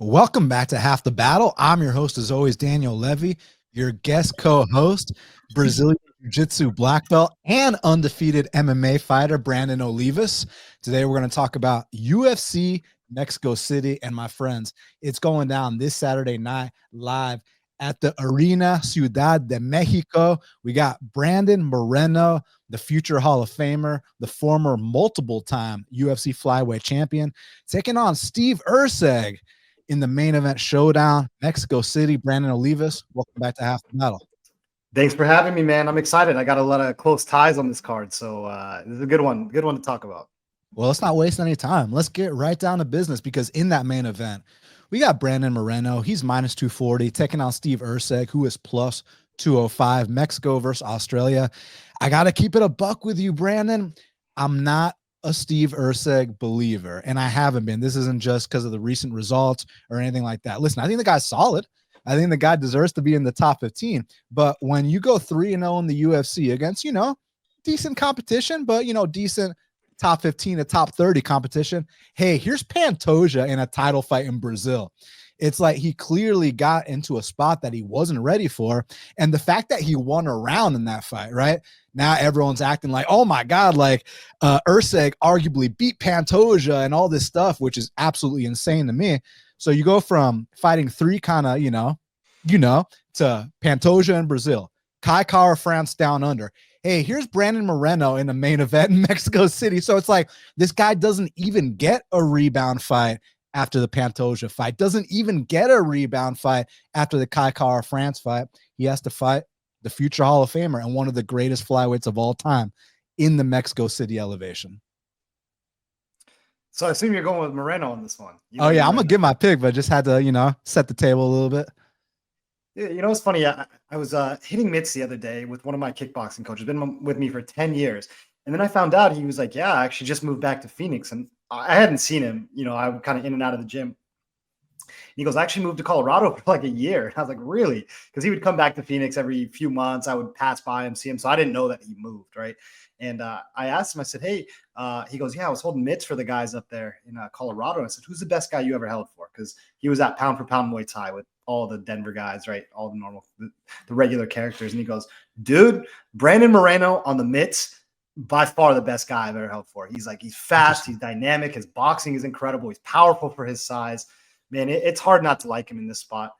Welcome back to Half the Battle. I'm your host, as always, Daniel Levi, your guest co-host, Brazilian Jiu-Jitsu black belt and undefeated MMA fighter, Brandan Olivas. Today, we're going to talk about UFC Mexico City. And my friends, it's going down this Saturday night live at the Arena Ciudad de Mexico. We got Brandon Moreno, the future Hall of Famer, the former multiple-time UFC flyweight champion, taking on Steve Erceg in the main event showdown, Mexico City. Brandan Olivas, welcome back to Half the Battle. Thanks for having me, man. I'm excited. I got a lot of close ties on this card, so this is a good one to talk about. Well, let's not waste any time. Let's get right down to business, because in that main event, we got Brandon Moreno. He's minus 240, taking on Steve Erceg, who is plus 205. Mexico versus Australia. I got to keep it a buck with you, Brandon. I'm not a Steve Erceg believer, and I haven't been. This isn't just because of the recent results or anything like that. Listen, I think the guy's solid. I think the guy deserves to be in the top 15. But when you go 3-0 in the UFC against, decent competition, but, decent top 15 to top 30 competition. Hey, here's Pantoja in a title fight in Brazil. It's like he clearly got into a spot that he wasn't ready for. And the fact that he won a round in that fight, right? Now everyone's acting like, oh my God, like Erceg arguably beat Pantoja and all this stuff, which is absolutely insane to me. So you go from fighting three kind of, to Pantoja in Brazil, Kai Kara France down under. Hey, here's Brandon Moreno in the main event in Mexico City. So it's like this guy doesn't even get a rebound fight after the Pantoja fight, doesn't even get a rebound fight after the Kai Kara France fight. He has to fight the future Hall of Famer and one of the greatest flyweights of all time in the Mexico City elevation. So I assume you're going with Moreno on this one. I'm going to give my pick, but just had to, set the table a little bit. Yeah, it's funny. I was hitting mitts the other day with one of my kickboxing coaches, been with me for 10 years. And then I found out he was like, yeah, I actually just moved back to Phoenix. And I hadn't seen him, I'm kind of in and out of the gym. He goes, I actually moved to Colorado for like a year. And I was like, really? Because he would come back to Phoenix every few months. I would pass by him, see him. So I didn't know that he moved, right? And I asked him, I said, hey, he goes, yeah, I was holding mitts for the guys up there in Colorado. And I said, who's the best guy you ever held for? Because he was at pound for pound Muay Thai with all the Denver guys, right? All the normal, the regular characters. And he goes, dude, Brandon Moreno on the mitts, by far the best guy I've ever held for. He's like, he's fast, he's dynamic, his boxing is incredible, he's powerful for his size. Man, it's hard not to like him in this spot.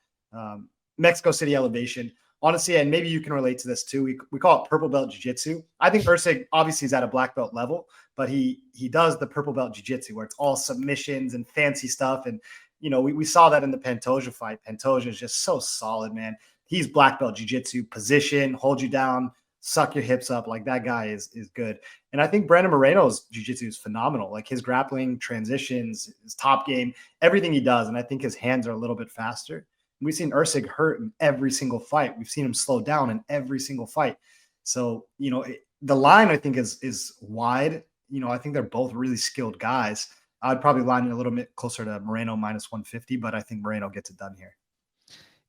Mexico City elevation, honestly, and maybe you can relate to this too. We call it purple belt jiu-jitsu. I think Erceg obviously is at a black belt level, but he does the purple belt jiu-jitsu where it's all submissions and fancy stuff. And we saw that in the Pantoja fight. Pantoja is just so solid, man. He's black belt jiu-jitsu, position, hold you down, suck your hips up. Like, that guy is good. And I think Brandon Moreno's jiu-jitsu is phenomenal. Like, his grappling, transitions, his top game, everything he does. And I think his hands are a little bit faster. We've seen Erceg hurt in every single fight. We've seen him slow down in every single fight. So, the line, I think, is wide. I think they're both really skilled guys. I'd probably line it a little bit closer to Moreno minus 150, but I think Moreno gets it done here.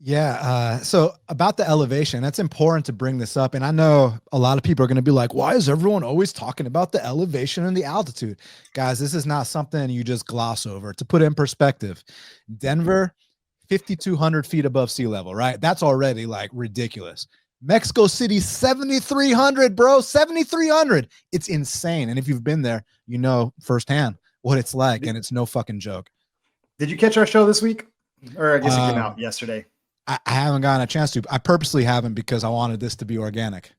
Yeah. So about the elevation, that's important to bring this up. And I know a lot of people are going to be like, why is everyone always talking about the elevation and the altitude? Guys, this is not something you just gloss over. To put it in perspective, Denver, 5,200 feet above sea level, right? That's already like ridiculous. Mexico City, 7,300, bro, 7,300. It's insane. And if you've been there, you know firsthand what it's like. And it's no fucking joke. Did you catch our show this week? Or I guess it came out yesterday. I haven't gotten a chance to. I purposely haven't, because I wanted this to be organic.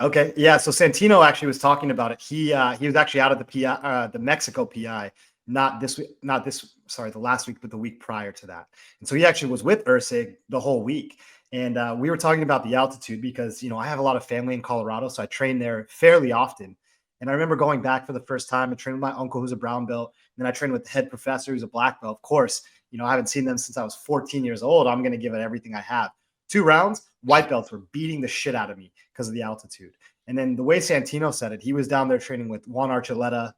Okay. Yeah. So Santino actually was talking about it. He was actually out of the PI, the Mexico PI, the last week, but the week prior to that. And so he actually was with Erceg the whole week. And we were talking about the altitude because, I have a lot of family in Colorado, so I train there fairly often. And I remember going back for the first time. I trained with my uncle, who's a brown belt. And then I trained with the head professor, who's a black belt. Of course, I haven't seen them since I was 14 years old. I'm going to give it everything I have. 2 rounds, white belts were beating the shit out of me because of the altitude. And then the way Santino said it, he was down there training with Juan Archuleta,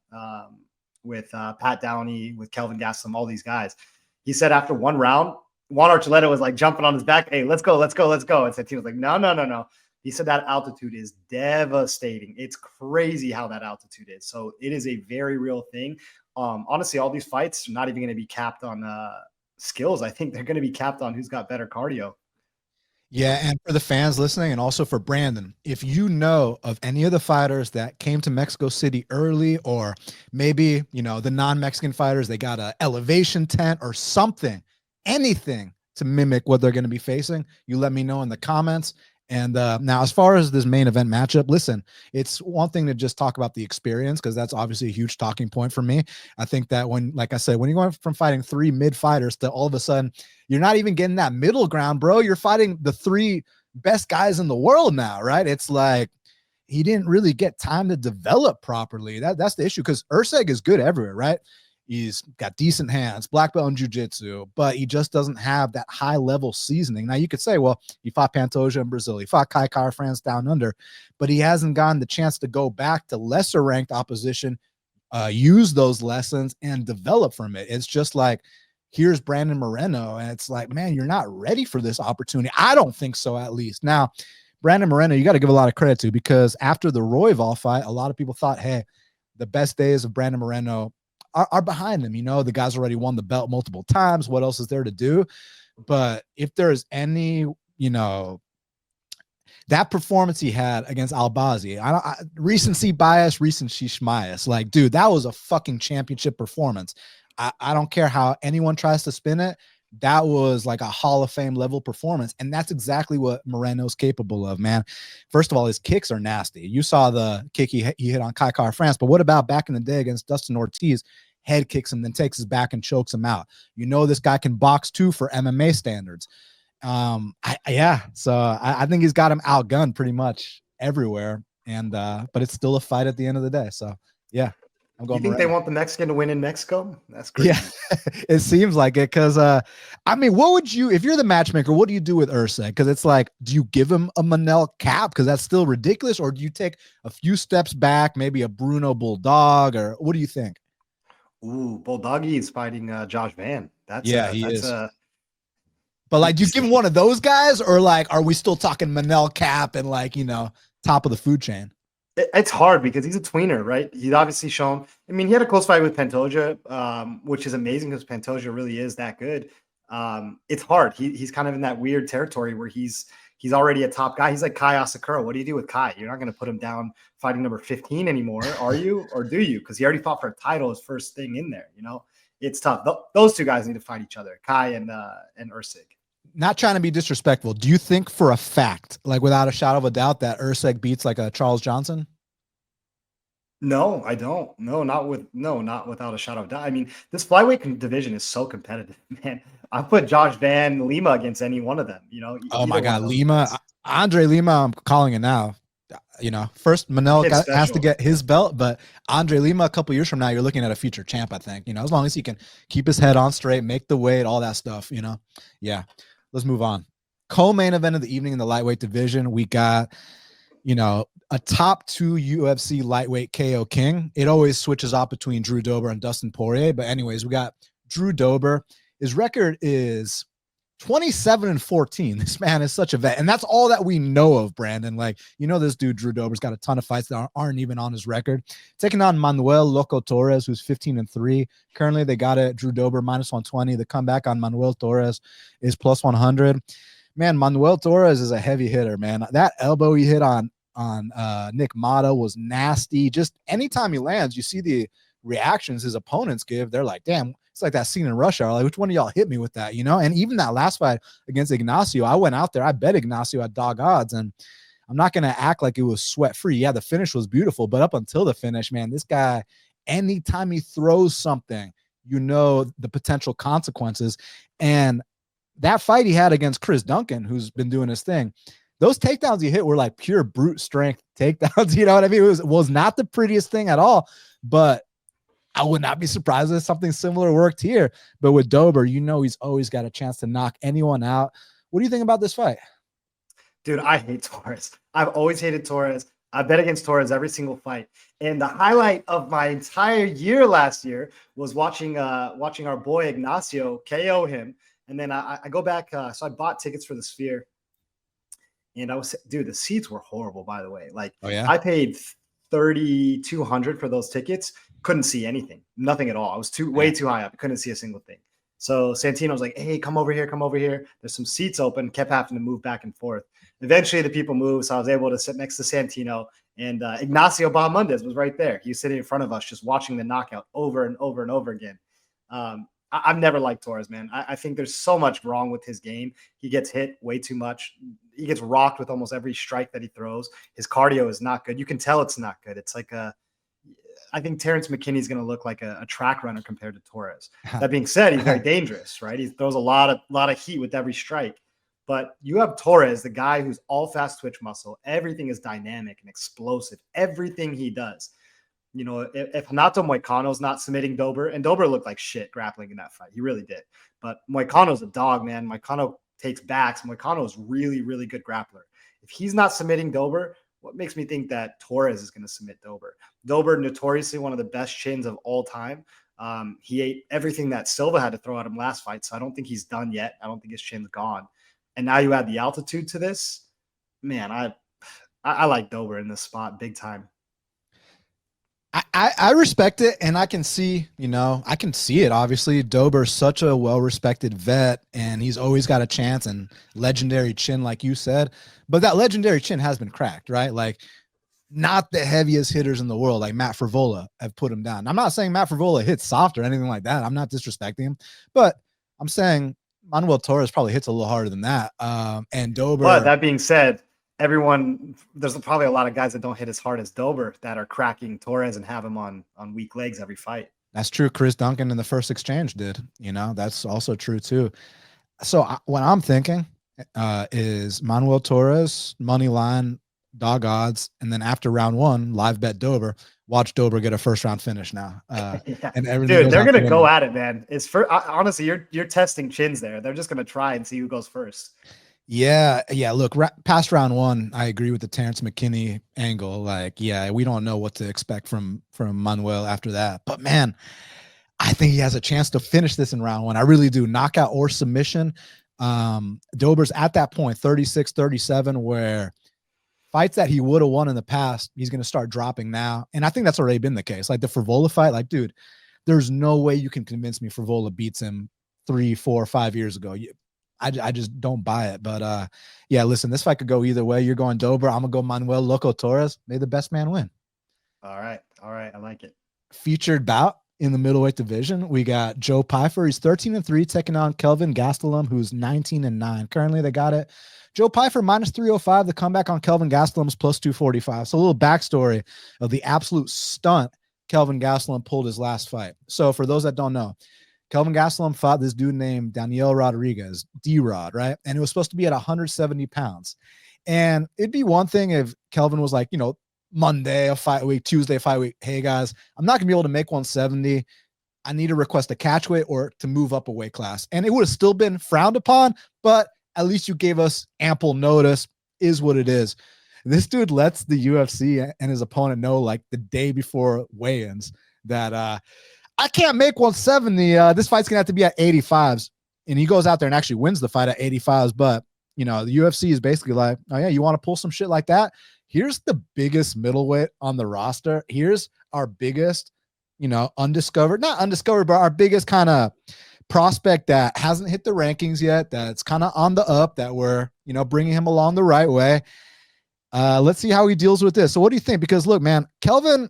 with Pat Downey, with Kelvin Gastelum, all these guys. He said after one round, Juan Archuleta was like jumping on his back. Hey, let's go. And Santino was like, no. He said that altitude is devastating. It's crazy how that altitude is. So it is a very real thing. Honestly, all these fights are not even going to be capped on skills, I think they're going to be capped on who's got better cardio. Yeah, and for the fans listening, and also for Brandan, if you know of any of the fighters that came to Mexico City early, or maybe, you know, the non-Mexican fighters, they got a elevation tent or something, anything to mimic what they're going to be facing, you let me know in the comments. And now, as far as this main event matchup, listen, it's one thing to just talk about the experience, because that's obviously a huge talking point for me. I think that when, like I said, when you're going from fighting 3 mid fighters to all of a sudden, you're not even getting that middle ground, bro. You're fighting the 3 best guys in the world now, right? It's like he didn't really get time to develop properly. That's the issue, because Erceg is good everywhere, right? He's got decent hands, black belt in jiu-jitsu, but he just doesn't have that high level seasoning. Now you could say, well, he fought Pantoja in Brazil, he fought Kai France down under, but he hasn't gotten the chance to go back to lesser ranked opposition, use those lessons and develop from it. It's just like, here's Brandan Moreno, and it's like, man, you're not ready for this opportunity. I don't think so, at least. Now, Brandan Moreno, you got to give a lot of credit to, because after the Royval fight, a lot of people thought, hey, the best days of Brandan Moreno are behind him. You know, the guy's already won the belt multiple times. What else is there to do? But if there's any, you know, that performance he had against Albazi, recency bias, recency bias. Like, dude, that was a fucking championship performance. I don't care how anyone tries to spin it. That was like a Hall of Fame level performance. And that's exactly what Moreno's capable of, man. First of all, his kicks are nasty. You saw the kick he hit on Kai France, but what about back in the day against Dustin Ortiz? Head kicks him, then takes his back and chokes him out. You know, this guy can box too for MMA standards. So I think he's got him outgunned pretty much everywhere. And but it's still a fight at the end of the day. So yeah, I'm going. You think they want the Mexican to win in Mexico? That's great. Yeah, it seems like it. Because I mean, what would you, if you're the matchmaker, what do you do with Erceg? Because it's like, do you give him a Manuel cap, because that's still ridiculous, or do you take a few steps back, maybe a Bruno Bulldog, or what do you think? Ooh, Bulldoggy is fighting Josh Van. He is. But like, do you give him one of those guys, or like, are we still talking Manuel cap and like, you know, top of the food chain? It's hard because he's a tweener, right? He's obviously shown. I mean, he had a close fight with Pantoja, which is amazing because Pantoja really is that good. It's hard. He's kind of in that weird territory where he's already a top guy. He's like Kai Asakura. What do you do with Kai? You're not going to put him down fighting number 15 anymore, are you? Or do you? Because he already fought for a title, his first thing in there. You know, it's tough. Those 2 guys need to fight each other, Kai and Erceg. Not trying to be disrespectful. Do you think for a fact, like without a shadow of a doubt, that Erceg beats like a Charles Johnson? No, I don't. No, not without a shadow of doubt. I mean, this flyweight division is so competitive, man. I put Josh Van Lima against any one of them, you know. Oh my God, Lima, Andre Lima, I'm calling it now. You know, first Manuel has to get his belt, but Andre Lima, a couple years from now, you're looking at a future champ, I think. You know, as long as he can keep his head on straight, make the weight, all that stuff, you know. Yeah, let's move on. Co-main event of the evening in the lightweight division, we got, you know, a top 2 UFC lightweight KO king. It always switches up between Drew Dober and Dustin Poirier. But anyways, we got Drew Dober. His record is 27-14. This man is such a vet. And that's all that we know of, Brandan. Like, you know, this dude, Drew Dober's got a ton of fights that aren't even on his record. Taking on Manuel Loco Torres, who's 15-3. Currently, they got it. Drew Dober -120. The comeback on Manuel Torres is +100. Man, Manuel Torres is a heavy hitter, man. That elbow he hit on Nick Mata was nasty. Just anytime he lands, you see the reactions his opponents give. They're like, damn, it's like that scene in Rush Hour. Like, which one of y'all hit me with that, you know? And even that last fight against Ignacio, I went out there, I bet Ignacio at dog odds, and I'm not going to act like it was sweat free. Yeah, the finish was beautiful, but up until the finish, man, this guy, anytime he throws something, you know the potential consequences. And that fight he had against Chris Duncan, who's been doing his thing, those takedowns he hit were like pure brute strength takedowns. You know what I mean? It was not the prettiest thing at all, but I would not be surprised if something similar worked here. But with Dober, you know, he's always got a chance to knock anyone out. What do you think about this fight? Dude, I hate Torres. I've always hated Torres. I bet against Torres every single fight. And the highlight of my entire year last year was watching our boy Ignacio KO him. And then I go back. So I bought tickets for the Sphere. And the seats were horrible, by the way. Like, oh, yeah? I paid $3,200 for those tickets. Couldn't see anything, nothing at all. I was way too high up. I couldn't see a single thing. So Santino's like, hey, come over here, come over here. There's some seats open, kept having to move back and forth. Eventually the people moved, so I was able to sit next to Santino, and Ignacio Bahamondes was right there. He was sitting in front of us just watching the knockout over and over and over again. I've never liked Torres, man. I think there's so much wrong with his game. He gets hit way too much. He gets rocked with almost every strike that he throws. His cardio is not good. You can tell it's not good. It's like I think Terrence McKinney is going to look like a track runner compared to Torres. That being said, he's very dangerous, right? He throws a lot of heat with every strike. But you have Torres, the guy who's all fast twitch muscle. Everything is dynamic and explosive. Everything he does. You know, if Renato Moicano's not submitting Dober, and Dober looked like shit grappling in that fight. He really did. But Moicano's a dog, man. Moicano takes backs. Moicano is really, really good grappler. If he's not submitting Dober, what makes me think that Torres is going to submit Dober? Dober, notoriously one of the best chins of all time. He ate everything that Silva had to throw at him last fight, so I don't think he's done yet. I don't think his chin's gone. And now you add the altitude to this. Man, I like Dober in this spot big time. I respect it, and I can see, I can see it. Obviously, Dober's such a well-respected vet, and he's always got a chance and legendary chin, like you said. But that legendary chin has been cracked, right? Like, not the heaviest hitters in the world, like Matt Frivola, have put him down. I'm not saying Matt Frivola hits soft or anything like that. I'm not disrespecting him, but I'm saying Manuel Torres probably hits a little harder than that. And Dober. But that being said, there's probably a lot of guys that don't hit as hard as Dober that are cracking Torres and have him on weak legs every fight. That's true. Chris Duncan in the first exchange did, that's also true too. So what I'm thinking is Manuel Torres, money line, dog odds, and then after round one, live bet Dober. Watch Dober get a first round finish now. Yeah. And everything. Dude, they're gonna go at it, man. It's honestly, you're testing chins there. They're just gonna try and see who goes first. Yeah. Look, past round one, I agree with the Terrence McKinney angle. Like, yeah, we don't know what to expect from Manuel after that. But man, I think he has a chance to finish this in round one. I really do. Knockout or submission. Dober's at that point, 36-37, where fights that he would have won in the past, he's going to start dropping now. And I think that's already been the case. Like the Frivola fight, like, dude, there's no way you can convince me Frivola beats him 3, 4, 5 years ago. I just don't buy it. But yeah, listen, this fight could go either way. You're going Dober. I'm going to go Manuel Loco Torres. May the best man win. All right. I like it. Featured bout in the middleweight division, we got Joe Pyfer. He's 13-3, taking on Kelvin Gastelum, who's 19-9. Currently, they got it. Joe Pyfer -305. The comeback on Kelvin Gastelum's +245. So a little backstory of the absolute stunt Kelvin Gastelum pulled his last fight. So for those that don't know, Kelvin Gastelum fought this dude named Daniel Rodriguez, D-Rod, right? And it was supposed to be at 170 pounds. And it'd be one thing if Kelvin was like, Monday, a fight week, Tuesday, a fight week. Hey, guys, I'm not going to be able to make 170. I need to request a catch weight or to move up a weight class. And it would have still been frowned upon, but at least you gave us ample notice, is what it is. This dude lets the UFC and his opponent know like the day before weigh-ins that I can't make 170. This fight's going to have to be at 85s. And he goes out there and actually wins the fight at 85s. But, the UFC is basically like, oh, yeah, you want to pull some shit like that? Here's the biggest middleweight on the roster. Here's our biggest, not undiscovered, but our biggest kind of prospect that hasn't hit the rankings yet, that's kind of on the up, that we're, bringing him along the right way. Let's see how he deals with this. So what do you think? Because look, man, Kelvin,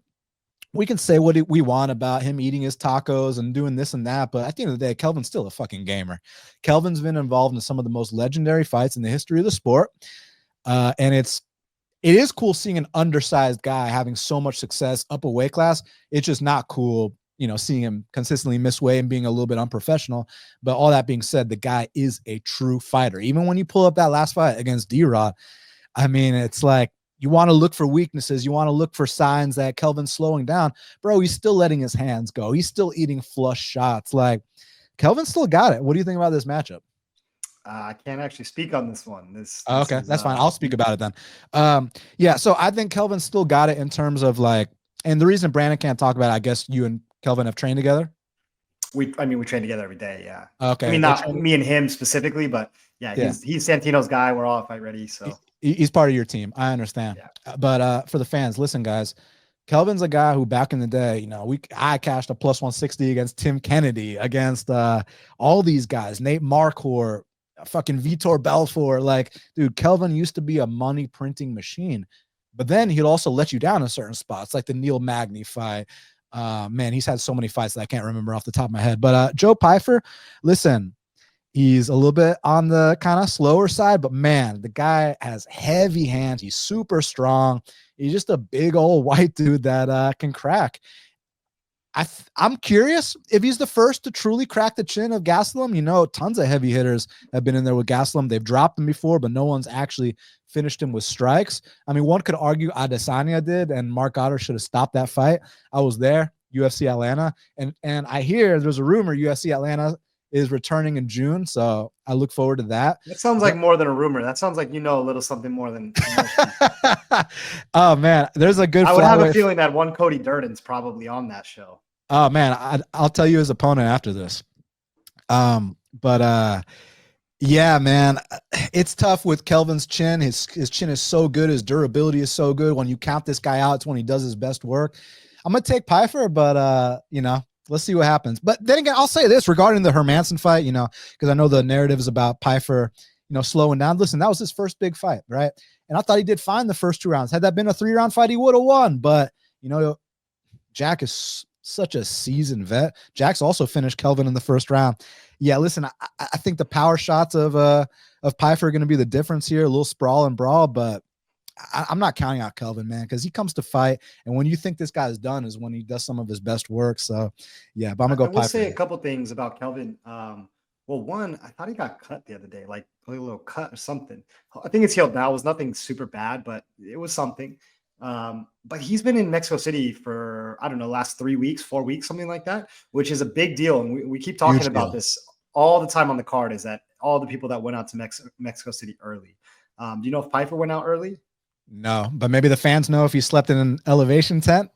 we can say what we want about him eating his tacos and doing this and that, but at the end of the day, Kelvin's still a fucking gamer. Kelvin's been involved in some of the most legendary fights in the history of the sport. And it is cool seeing an undersized guy having so much success up a weight class. It's just not cool, seeing him consistently miss weight and being a little bit unprofessional. But all that being said, the guy is a true fighter. Even when you pull up that last fight against D-Rod, I mean, it's like you want to look for weaknesses. You want to look for signs that Kelvin's slowing down. Bro, he's still letting his hands go. He's still eating flush shots. Like, Kelvin still got it. What do you think about this matchup? I can't actually speak on this one. Okay, that's fine. I'll speak about it then. Yeah, so I think Kelvin still got it in terms of like, and the reason Brandon can't talk about it, I guess you and Kelvin have trained together. We train together every day. Yeah. Okay. I mean, not me and him specifically, but yeah, he's Santino's guy. We're all fight ready. So he's part of your team. I understand. Yeah. But for the fans, listen, guys, Kelvin's a guy who back in the day, I cashed a plus 160 against Tim Kennedy, against all these guys, Nate Marquardt, fucking Vitor Belfort. Like, dude, Kelvin used to be a money printing machine, but then he'd also let you down in certain spots, like the Neil Magny fight. Man, he's had so many fights that I can't remember off the top of my head. But Joe Pyfer, listen, he's a little bit on the kind of slower side, but man, the guy has heavy hands. He's super strong. He's just a big old white dude that can crack. I'm curious if he's the first to truly crack the chin of Gastelum. Tons of heavy hitters have been in there with Gastelum. They've dropped him before, but no one's actually finished him with strikes. I mean, one could argue Adesanya did, and Mark Goddard should have stopped that fight. I was there, UFC Atlanta, and I hear there's a rumor UFC Atlanta is returning in June, so I look forward to that. That sounds like more than a rumor. That sounds like a little something more than. Oh man, there's a good. I would have a feeling that one Cody Durden's probably on that show. Oh man, I'll tell you his opponent after this. Yeah, man, it's tough with Kelvin's chin. His chin is so good. His durability is so good. When you count this guy out, it's when he does his best work. I'm gonna take Pyfer, but let's see what happens. But then again, I'll say this regarding the Hermanson fight, because I know the narrative is about Pyfer, slowing down. Listen, that was his first big fight, right? And I thought he did fine the first 2 rounds. Had that been a 3-round fight, he would have won. But, Jack is such a seasoned vet. Jack's also finished Kelvin in the first round. Yeah, listen, I think the power shots of Pyfer are going to be the difference here. A little sprawl and brawl, but I'm not counting out Kelvin, man, because he comes to fight, and when you think this guy is done is when he does some of his best work. So, yeah, but I'm going to go Pyfer. I will say a couple things about Kelvin. Well, one, I thought he got cut the other day, like a little cut or something. I think it's healed now. It was nothing super bad, but it was something. But he's been in Mexico City for, I don't know, last 3 weeks, 4 weeks, something like that, which is a big deal. And we keep talking about this all the time on the card, is that all the people that went out to Mexico City early. Do you know if Pyfer went out early? No, but maybe the fans know if he slept in an elevation tent.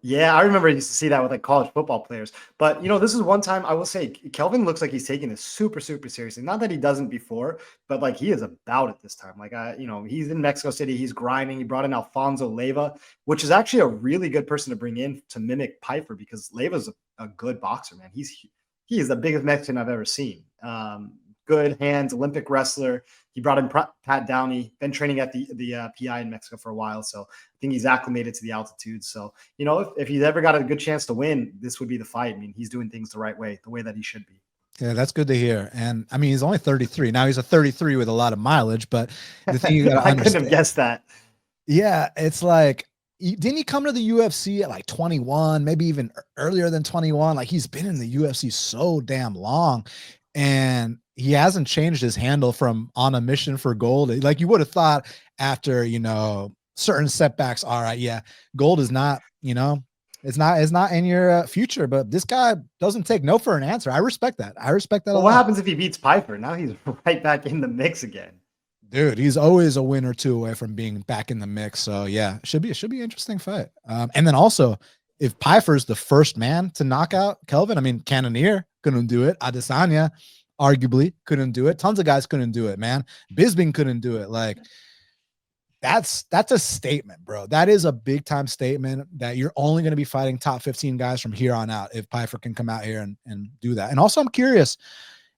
Yeah, I remember I used to see that with like college football players. But, this is one time I will say Kelvin looks like he's taking this super, super seriously. Not that he doesn't before, but like he is about it this time. Like, he's in Mexico City. He's grinding. He brought in Alfonso Leyva, which is actually a really good person to bring in to mimic Pyfer, because Leyva's a good boxer, man. He is the biggest Mexican I've ever seen. Good hands, Olympic wrestler. He brought in Pat Downey, been training at the PI in Mexico for a while. So I think he's acclimated to the altitude. So, if he's ever got a good chance to win, this would be the fight. I mean, he's doing things the right way, the way that he should be. Yeah, that's good to hear. And I mean, he's only 33. Now he's a 33 with a lot of mileage, but the thing you got to I couldn't have guessed that. Yeah, it's like, didn't he come to the UFC at like 21, maybe even earlier than 21? Like, he's been in the UFC so damn long, and he hasn't changed his handle from on a mission for gold. Like, you would have thought after, certain setbacks. All right. Yeah. Gold is not, it's not in your future, but this guy doesn't take no for an answer. I respect that. Well, what happens if he beats Pyfer? Now he's right back in the mix again. Dude, he's always a win or two away from being back in the mix. So yeah, it should be an interesting fight. And then also, if Pyfer's the first man to knock out Kelvin, I mean, Cannonier couldn't do it. Adesanya arguably couldn't do it. Tons of guys couldn't do it, man. Bisping couldn't do it. Like, that's a statement, bro. That is a big time statement that you're only going to be fighting top 15 guys from here on out if Pyfer can come out here and do that. And also, I'm curious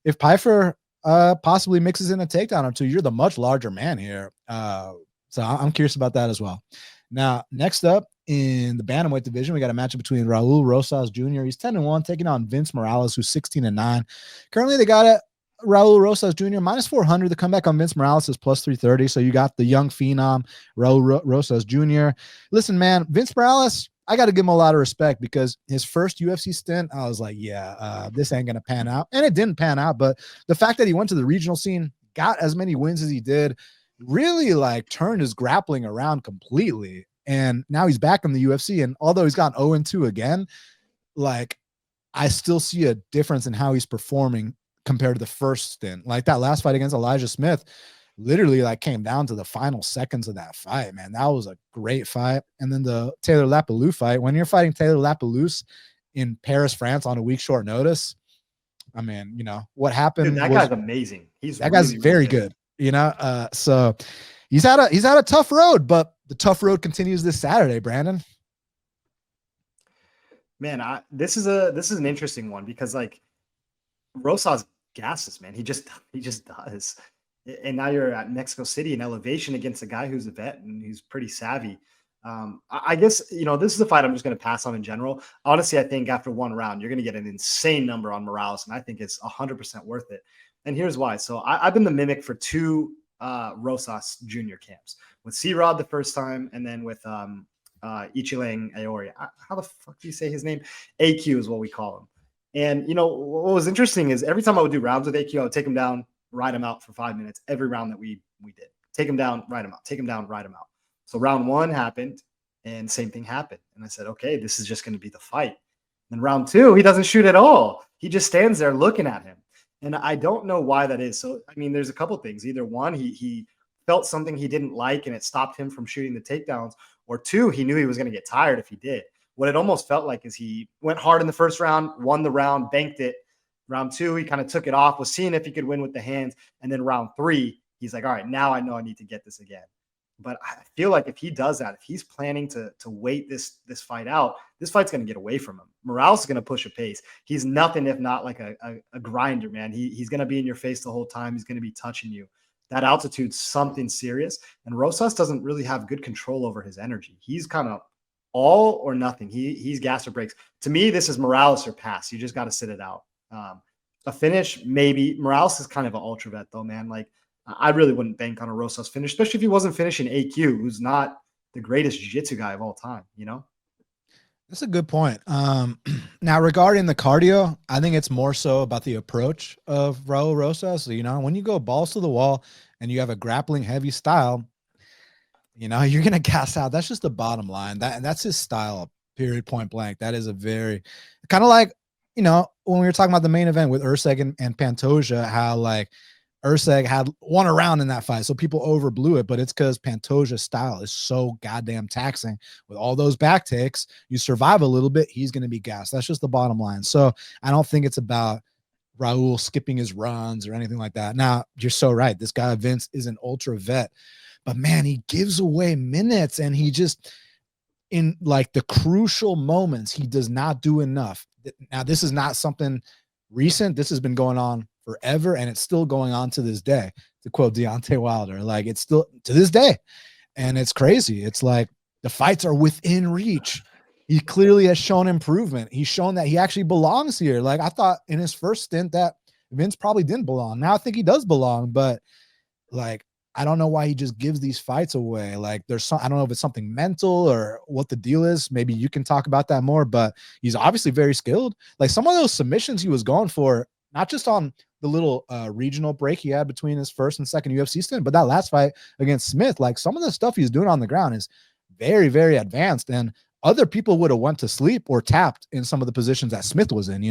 if Pyfer possibly mixes in a takedown or two. You're the much larger man here. So I'm curious about that as well. Now, next up in the bantamweight division, we got a matchup between Raul Rosas Jr. He's 10-1, taking on Vince Morales, who's 16-9. Currently, they got it. Raul Rosas Jr. minus 400. The comeback on Vince Morales is plus 330. So you got the young phenom, Raul Rosas Jr. Listen, man, Vince Morales, I got to give him a lot of respect, because his first UFC stint, I was like, yeah, this ain't going to pan out. And it didn't pan out. But the fact that he went to the regional scene, got as many wins as he did, really like turned his grappling around completely. And now he's back in the UFC. And although he's gotten 0-2 again, like, I still see a difference in how he's performing compared to the first stint. Like, that last fight against Elijah Smith literally like came down to the final seconds of that fight, man. That was a great fight. And then the Taylor Lapalou fight, when you're fighting Taylor Lapalou in Paris, France on a week short notice, I mean, what happened. Dude, that guy's amazing. That guy's very good, so he's had a tough road, but the tough road continues this Saturday, Brandon. Man, this is an interesting one because like Rosas gasses, man. He just does. And now you're at Mexico City in elevation against a guy who's a vet and he's pretty savvy. I guess this is a fight I'm just going to pass on in general. Honestly, I think after one round you're going to get an insane number on Morales, and I think it's 100% worth it. And here's why. So I've been the mimic for two Rosas junior camps with C-Rod the first time, and then with Ichilang Aori. How the fuck do you say his name? AQ is what we call him. And what was interesting is every time I would do rounds with AQ, I would take him down, ride him out for 5 minutes. Every round that we did, take him down, ride him out, take him down, ride him out. So round one happened, and same thing happened. And I said, okay, this is just going to be the fight. Then round two, he doesn't shoot at all. He just stands there looking at him. And I don't know why that is. So I mean, there's a couple things. Either one, he felt something he didn't like, and it stopped him from shooting the takedowns, or two, he knew he was going to get tired if he did. What it almost felt like is he went hard in the first round, won the round, banked it. Round two, he kind of took it off, was seeing if he could win with the hands. And then round three, he's like, all right, now I know I need to get this again. But I feel like if he does that, if he's planning to wait this fight out, this fight's going to get away from him. Morales is going to push a pace. He's nothing if not like a grinder, man. He's going to be in your face the whole time. He's going to be touching you. That altitude's something serious. And Rosas doesn't really have good control over his energy. He's kind of all or nothing. He's gas or breaks. To me, this is Morales or pass. You just got to sit it out. A finish, maybe. Morales is kind of an ultra vet, though, man. Like, I really wouldn't bank on a Rosas finish, especially if he wasn't finishing AQ, who's not the greatest jiu-jitsu guy of all time, That's a good point. Now, regarding the cardio, I think it's more so about the approach of Raul Rosas. So, when you go balls to the wall and you have a grappling heavy style, you're going to gas out. That's just the bottom line. That's his style, period, point blank. That is a very kind of like, when we were talking about the main event with Erceg and Pantoja, how like Erceg had won a round in that fight, so people overblew it, but it's because Pantoja's style is so goddamn taxing. With all those back takes, you survive a little bit, he's going to be gassed. That's just the bottom line. So I don't think it's about Raul skipping his runs or anything like that. Now, you're so right. This guy, Vince, is an ultra vet, but man, he gives away minutes, and he just, in like the crucial moments, he does not do enough. Now, this is not something recent. This has been going on forever, and it's still going on to this day, to quote Deontay Wilder. Like, it's still to this day, and it's crazy. It's like the fights are within reach. He clearly has shown improvement. He's shown that he actually belongs here. Like, I thought in his first stint that Vince probably didn't belong. Now I think he does belong, but like, I don't know why he just gives these fights away. Like, there's some, I don't know if it's something mental or what the deal is. Maybe you can talk about that more, but he's obviously very skilled. Like, some of those submissions he was going for, not just on the little regional break he had between his first and second UFC stint, but that last fight against Smith, like, some of the stuff he's doing on the ground is very, very advanced, and other people would have went to sleep or tapped in some of the positions that Smith was in,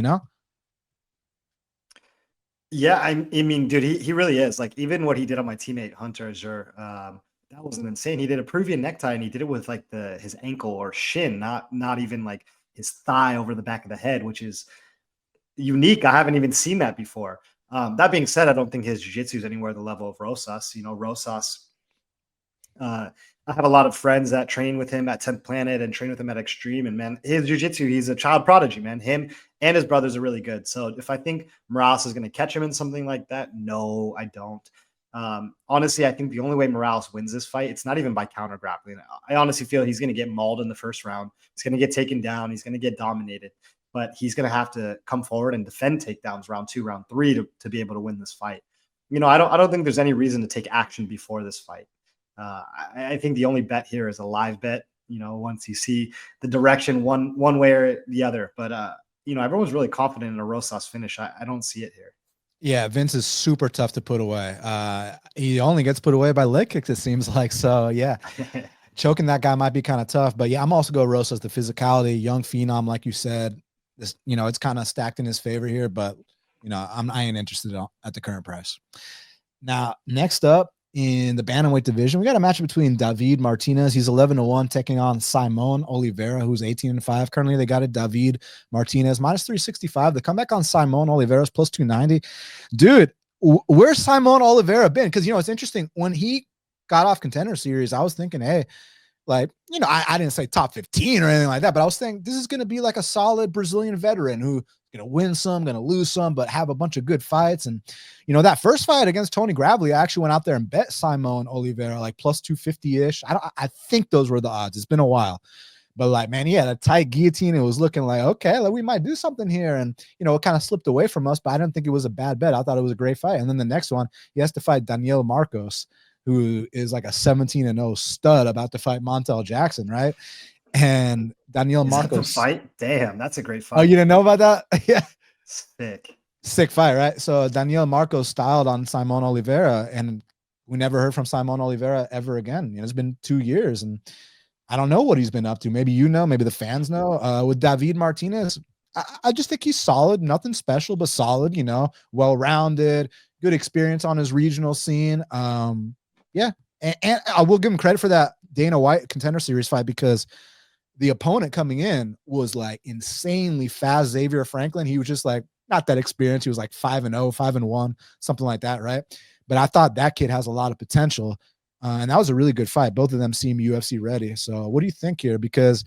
Yeah, I mean, dude, he really is. Like, even what he did on my teammate Hunter Azure, that was insane. He did a Peruvian necktie, and he did it with like his ankle or shin, not even like his thigh over the back of the head, which is unique. I haven't even seen that before. That being said, I don't think his jiu-jitsu is anywhere the level of Rosas. Rosas, I have a lot of friends that train with him at 10th Planet and train with him at Extreme. And man, his jiu-jitsu, he's a child prodigy, man. Him and his brothers are really good. So if I think Morales is going to catch him in something like that, no, I don't. Honestly, I think the only way Morales wins this fight, it's not even by counter grappling. I honestly feel he's going to get mauled in the first round. He's going to get taken down. He's going to get dominated. But he's going to have to come forward and defend takedowns round 2, round 3 to be able to win this fight. I don't think there's any reason to take action before this fight. I think the only bet here is a live bet, once you see the direction one way or the other. But, everyone's really confident in a Rosas finish. I don't see it here. Yeah, Vince is super tough to put away. He only gets put away by leg kicks, it seems like. So, yeah, choking that guy might be kind of tough. But, yeah, I'm also going Rosas, the physicality, young phenom, like you said. This, it's kind of stacked in his favor here. But, I ain't interested at the current price. Now, next up, in the bantamweight division, we got a match between David Martinez. He's 11-1, taking on Saimon Oliveira, who's 18-5. Currently, they got it. David Martinez minus 365. The comeback on Saimon Oliveira's plus 290. Dude, where's Saimon Oliveira been? Because it's interesting. When he got off Contender Series, I was thinking, hey, like, you know, I didn't say top 15 or anything like that, but I was saying this is going to be like a solid Brazilian veteran who's going to win some, going to lose some, but have a bunch of good fights. And, you know, that first fight against Tony Gravely, I actually went out there and bet Saimon Oliveira like plus 250-ish. I think those were the odds. It's been a while. But like, man, he had a tight guillotine. It was looking like, okay, like we might do something here. And, you know, it kind of slipped away from us, but I didn't think it was a bad bet. I thought it was a great fight. And then the next one, he has to fight Daniel Marcos, who is like a 17-0 stud about to fight Montel Jackson, right? And Daniel Marcos fight. Damn, that's a great fight. Oh, you didn't know about that? Yeah. Sick fight, right? So Daniel Marcos styled on Saimon Oliveira, and we never heard from Saimon Oliveira ever again. You know, it's been 2 years, and I don't know what he's been up to. Maybe you know, maybe the fans know. With David Martinez, I just think he's solid. Nothing special, but solid, you know, well-rounded, good experience on his regional scene. Yeah. And I will give him credit for that Dana White Contender Series fight, because the opponent coming in was like insanely fast. Xavier Franklin, he was just like not that experienced. He was like 5-0, 5-1, something like that, right? But I thought that kid has a lot of potential. And that was a really good fight. Both of them seem UFC ready. So what do you think here? Because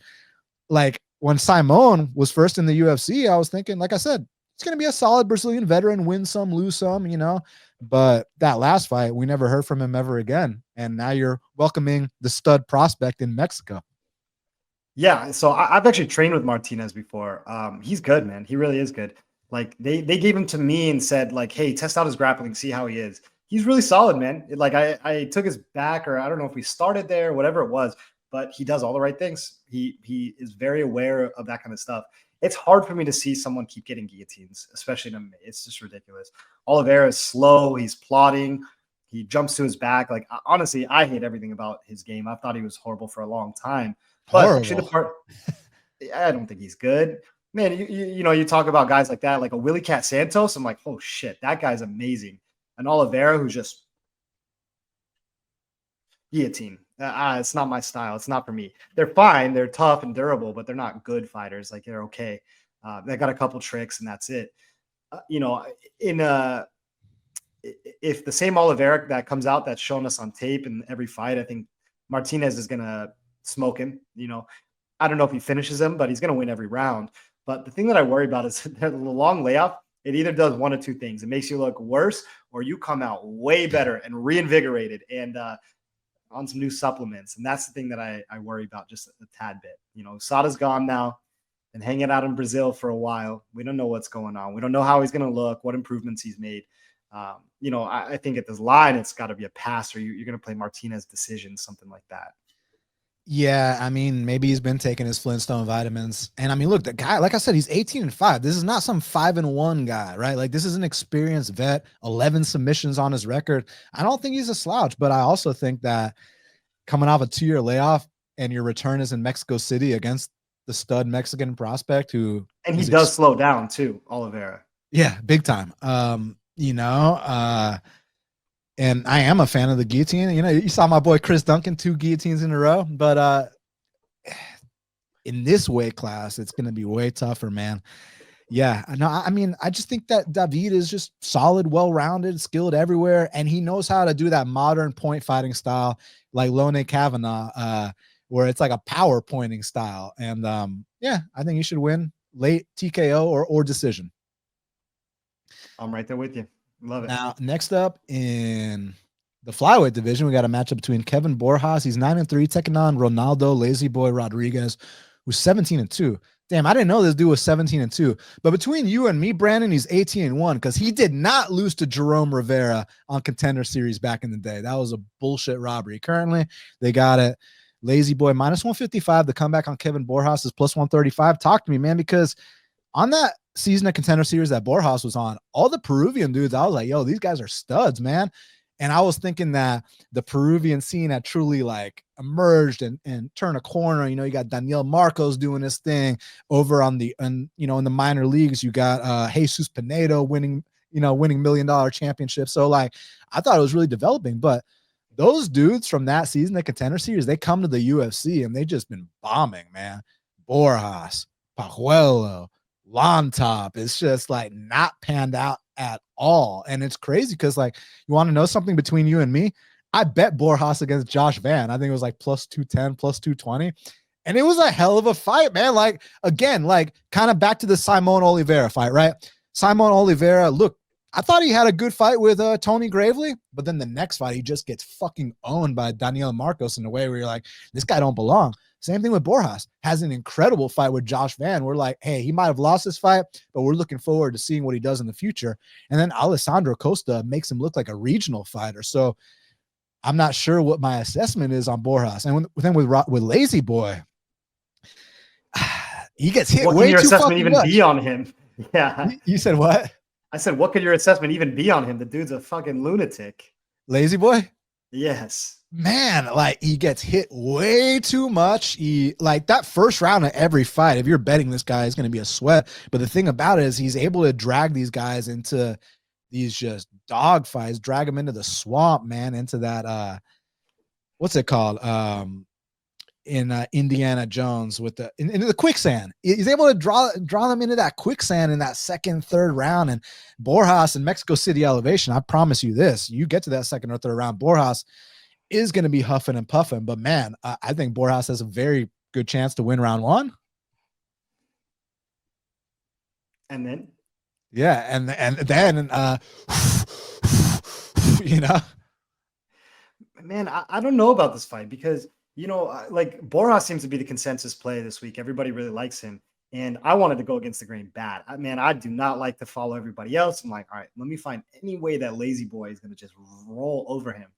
like when Saimon was first in the UFC, I was thinking, like I said, it's going to be a solid Brazilian veteran, win some, lose some, you know. But that last fight, we never heard from him ever again. And now you're welcoming the stud prospect in Mexico. Yeah, so I've actually trained with Martinez before. He's good, man. He really is good. Like they gave him to me and said, like, hey, test out his grappling, see how he is. He's really solid, man. Like I took his back, or I don't know if we started there, whatever it was, but he does all the right things. He is very aware of that kind of stuff. It's hard for me to see someone keep getting guillotines, especially in MMA. It's just ridiculous. Oliveira is slow. He's plotting. He jumps to his back. Like, honestly, I hate everything about his game. I thought he was horrible for a long time. But actually, the part, I don't think he's good. Man, you know, you talk about guys like that, like a Willie Cat Santos. I'm like, oh, shit, that guy's amazing. And Oliveira, who's just guillotine. It's not my style. It's not for me. They're fine. They're tough and durable, but they're not good fighters. Like, they're okay. They got a couple tricks, and that's it. You know, if the same Oliveira that comes out that's shown us on tape in every fight, I think Martinez is going to smoke him. You know, I don't know if he finishes him, but he's going to win every round. But the thing that I worry about is the long layoff. It either does one of two things. It makes you look worse, or you come out way better and reinvigorated and on some new supplements. And that's the thing that I worry about just a tad bit. You know, Sada's gone now and hanging out in Brazil for a while. We don't know what's going on. We don't know how he's going to look, what improvements he's made. You know, I think at this line, it's got to be a pass, or you're going to play Martinez decision, something like that. Yeah, I mean, maybe he's been taking his Flintstone vitamins. And I mean, look, the guy, like I said, he's 18-5. This is not some 5-1 guy, right? Like, this is an experienced vet, 11 submissions on his record. I don't think he's a slouch, but I also think that coming off a 2-year layoff and your return is in Mexico City against the stud Mexican prospect who, and he does slow down too, Oliveira. Yeah, big time. You know, and I am a fan of the guillotine. You know, you saw my boy Chris Duncan, 2 guillotines in a row. But in this weight class, it's going to be way tougher, man. Yeah. No, I mean, I just think that David is just solid, well-rounded, skilled everywhere. And he knows how to do that modern point fighting style, like Lone Kavanaugh, where it's like a power pointing style. And yeah, I think he should win late TKO or decision. I'm right there with you. Love it. Now, next up in the flyweight division, we got a matchup between Kevin Borjas. He's 9-3, taking on Ronaldo Lazy Boy Rodriguez, who's 17-2. Damn, I didn't know this dude was 17-2. But between you and me, Brandon, he's 18-1 because he did not lose to Jerome Rivera on Contender Series back in the day. That was a bullshit robbery. Currently, they got it. Lazy Boy -155. The comeback on Kevin Borjas is +135. Talk to me, man, because on that season of Contender Series that Borjas was on, all the Peruvian dudes, I was like, yo, these guys are studs, man. And I was thinking that the Peruvian scene had truly like emerged and turned a corner. You know, you got Daniel Marcos doing this thing over on the, you know, in the minor leagues. You got Jesus Pinedo winning $1 million championship. So like, I thought it was really developing, but those dudes from that season, the Contender Series, they come to the UFC and they just been bombing, man. Borjas, Pajuelo, Lontop, it's just like not panned out at all. And it's crazy because, like, you want to know something between you and me? I bet Borjas against Josh Van. I think it was like plus 210, plus 220. And it was a hell of a fight, man. Like, again, like kind of back to the Saimon Oliveira fight, right? Saimon Oliveira, look, I thought he had a good fight with Tony Gravely, but then the next fight, he just gets fucking owned by Daniel Marcos in a way where you're like, this guy don't belong. Same thing with Borjas. Has an incredible fight with Josh Van. We're like, hey, he might have lost this fight, but we're looking forward to seeing what he does in the future. And then Alessandro Costa makes him look like a regional fighter. So I'm not sure what my assessment is on Borjas. And then with Lazy Boy, he gets hit what way can your too assessment fucking even much. be on him? Yeah. You said what? I said, what could your assessment even be on him? The dude's a fucking lunatic. Lazy Boy? Yes. Man, like he gets hit way too much. He like that first round of every fight. If you're betting this guy is going to be a sweat, but the thing about it is he's able to drag these guys into these just dog fights, drag them into the swamp, man, into that what's it called? In Indiana Jones with into the quicksand. He's able to draw them into that quicksand in that second, third round. And Borjas in Mexico City elevation, I promise you this, you get to that second or third round, Borjas is going to be huffing and puffing. But man, I think Borjas has a very good chance to win round one. And then? Yeah. And then, you know, man, I don't know about this fight because, you know, like Borjas seems to be the consensus play this week. Everybody really likes him. And I wanted to go against the grain bad. Man, I do not like to follow everybody else. I'm like, all right, let me find any way that Lazy Boy is going to just roll over him.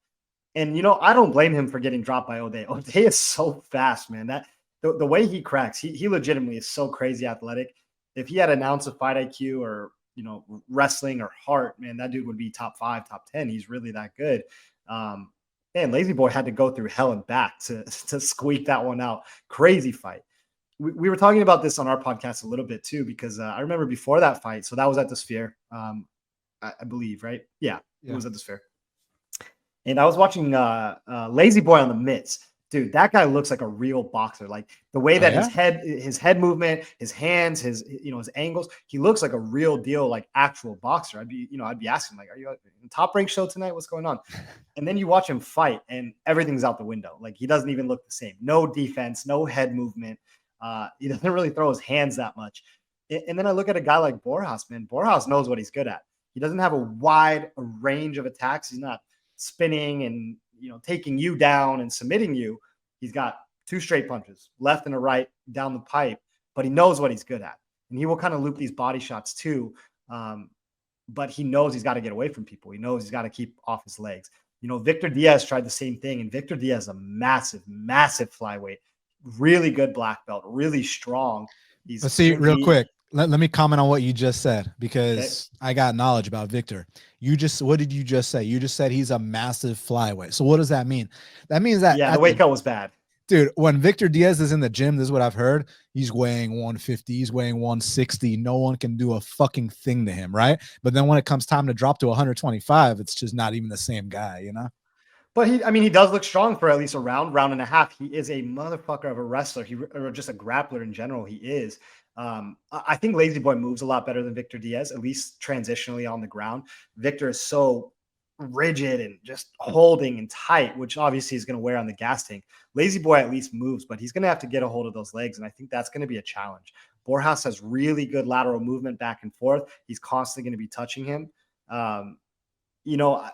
And, you know, I don't blame him for getting dropped by O'Day. O'Day is so fast, man. That the way he cracks, he legitimately is so crazy athletic. If he had an ounce of fight IQ or, you know, wrestling or heart, man, that dude would be top 5, top 10. He's really that good. Man, Lazy Boy had to go through hell and back to squeak that one out. Crazy fight. We were talking about this on our podcast a little bit too, because I remember before that fight. So that was at the Sphere, I believe, right? Yeah, it was at the Sphere. And I was watching Lazy Boy on the mitts. Dude, that guy looks like a real boxer. Like the way that his head movement, his hands, his angles, he looks like a real deal, like actual boxer. I'd be asking, like, are you in Top Rank show tonight? What's going on? And then you watch him fight and everything's out the window. Like he doesn't even look the same. No defense, no head movement. He doesn't really throw his hands that much. And then I look at a guy like Borjas, man. Borjas knows what he's good at. He doesn't have a wide range of attacks. He's not spinning and, you know, taking you down and submitting you. He's got 2 straight punches, left and a right down the pipe, but he knows what he's good at. And he will kind of loop these body shots too. But he knows he's got to get away from people. He knows he's got to keep off his legs. You know, Victor Diaz tried the same thing, and Victor Diaz is a massive, massive flyweight, really good black belt, really strong. Let's see real quick. Let me comment on what you just said, because I got knowledge about Victor. What did you just say? You just said he's a massive flyweight. So what does that mean? That means that the weight cut was bad. Dude, when Victor Diaz is in the gym, this is what I've heard. He's weighing 150, he's weighing 160. No one can do a fucking thing to him, right? But then when it comes time to drop to 125, it's just not even the same guy, you know? But he does look strong for at least a round and a half. He is a motherfucker of a wrestler. Or just a grappler in general. He is. I think Lazy Boy moves a lot better than Victor Diaz, at least transitionally on the ground. Victor is so rigid and just holding and tight, which obviously is going to wear on the gas tank. Lazy Boy at least moves, but he's going to have to get a hold of those legs, and I think that's going to be a challenge. Borjas has really good lateral movement back and forth. He's constantly going to be touching him. You know,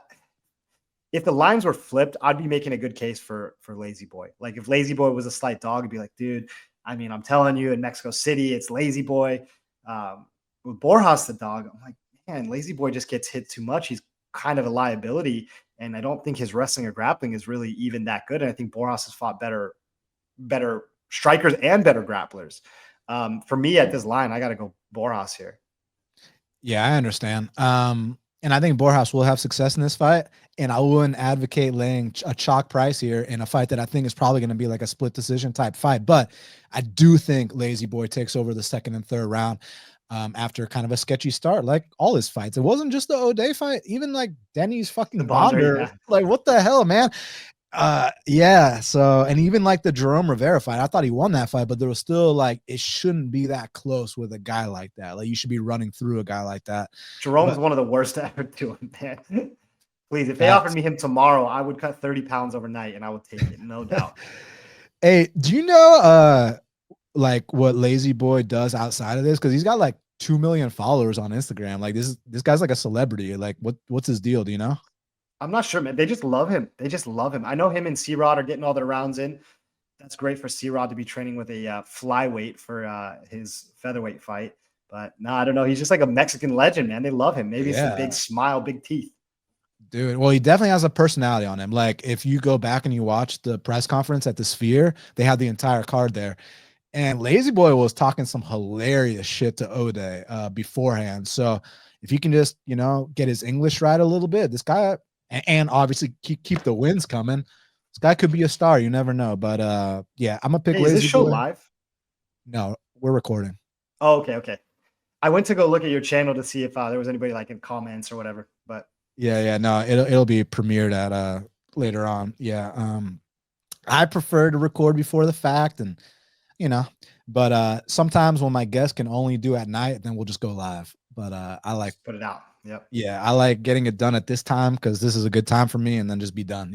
if the lines were flipped, I'd be making a good case for Lazy Boy. Like if Lazy Boy was a slight dog, I'd be like, dude, I mean, I'm telling you, in Mexico City, it's Lazy Boy. With Borjas the dog, I'm like, man, Lazy Boy just gets hit too much. He's kind of a liability, and I don't think his wrestling or grappling is really even that good. And I think Borjas has fought better strikers and better grapplers. For me at this line, I got to go Borjas here. Yeah, I understand. And I think Borjas will have success in this fight. And I wouldn't advocate laying a chalk price here in a fight that I think is probably going to be like a split decision type fight. But I do think Lazy Boy takes over the second and third round after kind of a sketchy start, like all his fights. It wasn't just the O'Day fight, even like Denny's fucking Bonder. Yeah. Like, what the hell, man? Yeah. So, and even like the Jerome Rivera fight, I thought he won that fight, but there was still like, it shouldn't be that close with a guy like that. Like, you should be running through a guy like that. Jerome's one of the worst to ever do it, man. Please, if they offered me him tomorrow, I would cut 30 pounds overnight and I would take it, no doubt. Hey, do you know like what Lazy Boy does outside of this? Because he's got like 2 million followers on Instagram. Like this guy's like a celebrity. Like what's his deal? Do you know? I'm not sure, man. They just love him. They just love him. I know him and C-Rod are getting all their rounds in. That's great for C-Rod to be training with a flyweight for his featherweight fight. But no, I don't know. He's just like a Mexican legend, man. They love him. Maybe it's the big smile, big teeth. Dude, well, he definitely has a personality on him. Like if you go back and you watch the press conference at the Sphere, they had the entire card there. And Lazy Boy was talking some hilarious shit to Ode beforehand. So if you can just, get his English right a little bit, this guy, and obviously keep the wins coming, this guy could be a star. You never know. But yeah, I'm gonna pick Lazy Boy. Is this show live? No, we're recording. Oh, okay. I went to go look at your channel to see if there was anybody like in comments or whatever. But yeah, no, it'll be premiered at later on. Yeah. I prefer to record before the fact, and but sometimes when my guests can only do at night, then we'll just go live. But I like just put it out. Yep. Yeah, I like getting it done at this time because this is a good time for me, and then just be done,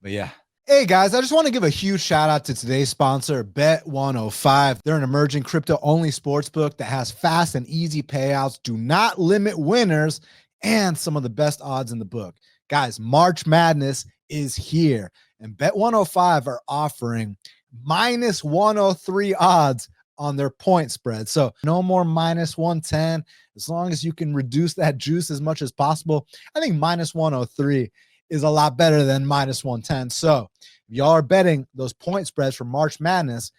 But yeah. Hey guys, I just want to give a huge shout out to today's sponsor, Bet105. They're an emerging crypto-only sportsbook that has fast and easy payouts, do not limit winners, and some of the best odds in the book. Guys, March Madness is here, and Bet105 are offering minus 103 odds on their point spread. So no more minus 110. As long as you can reduce that juice as much as possible, I think minus 103 is a lot better than minus 110. So if y'all are betting those point spreads for March Madness,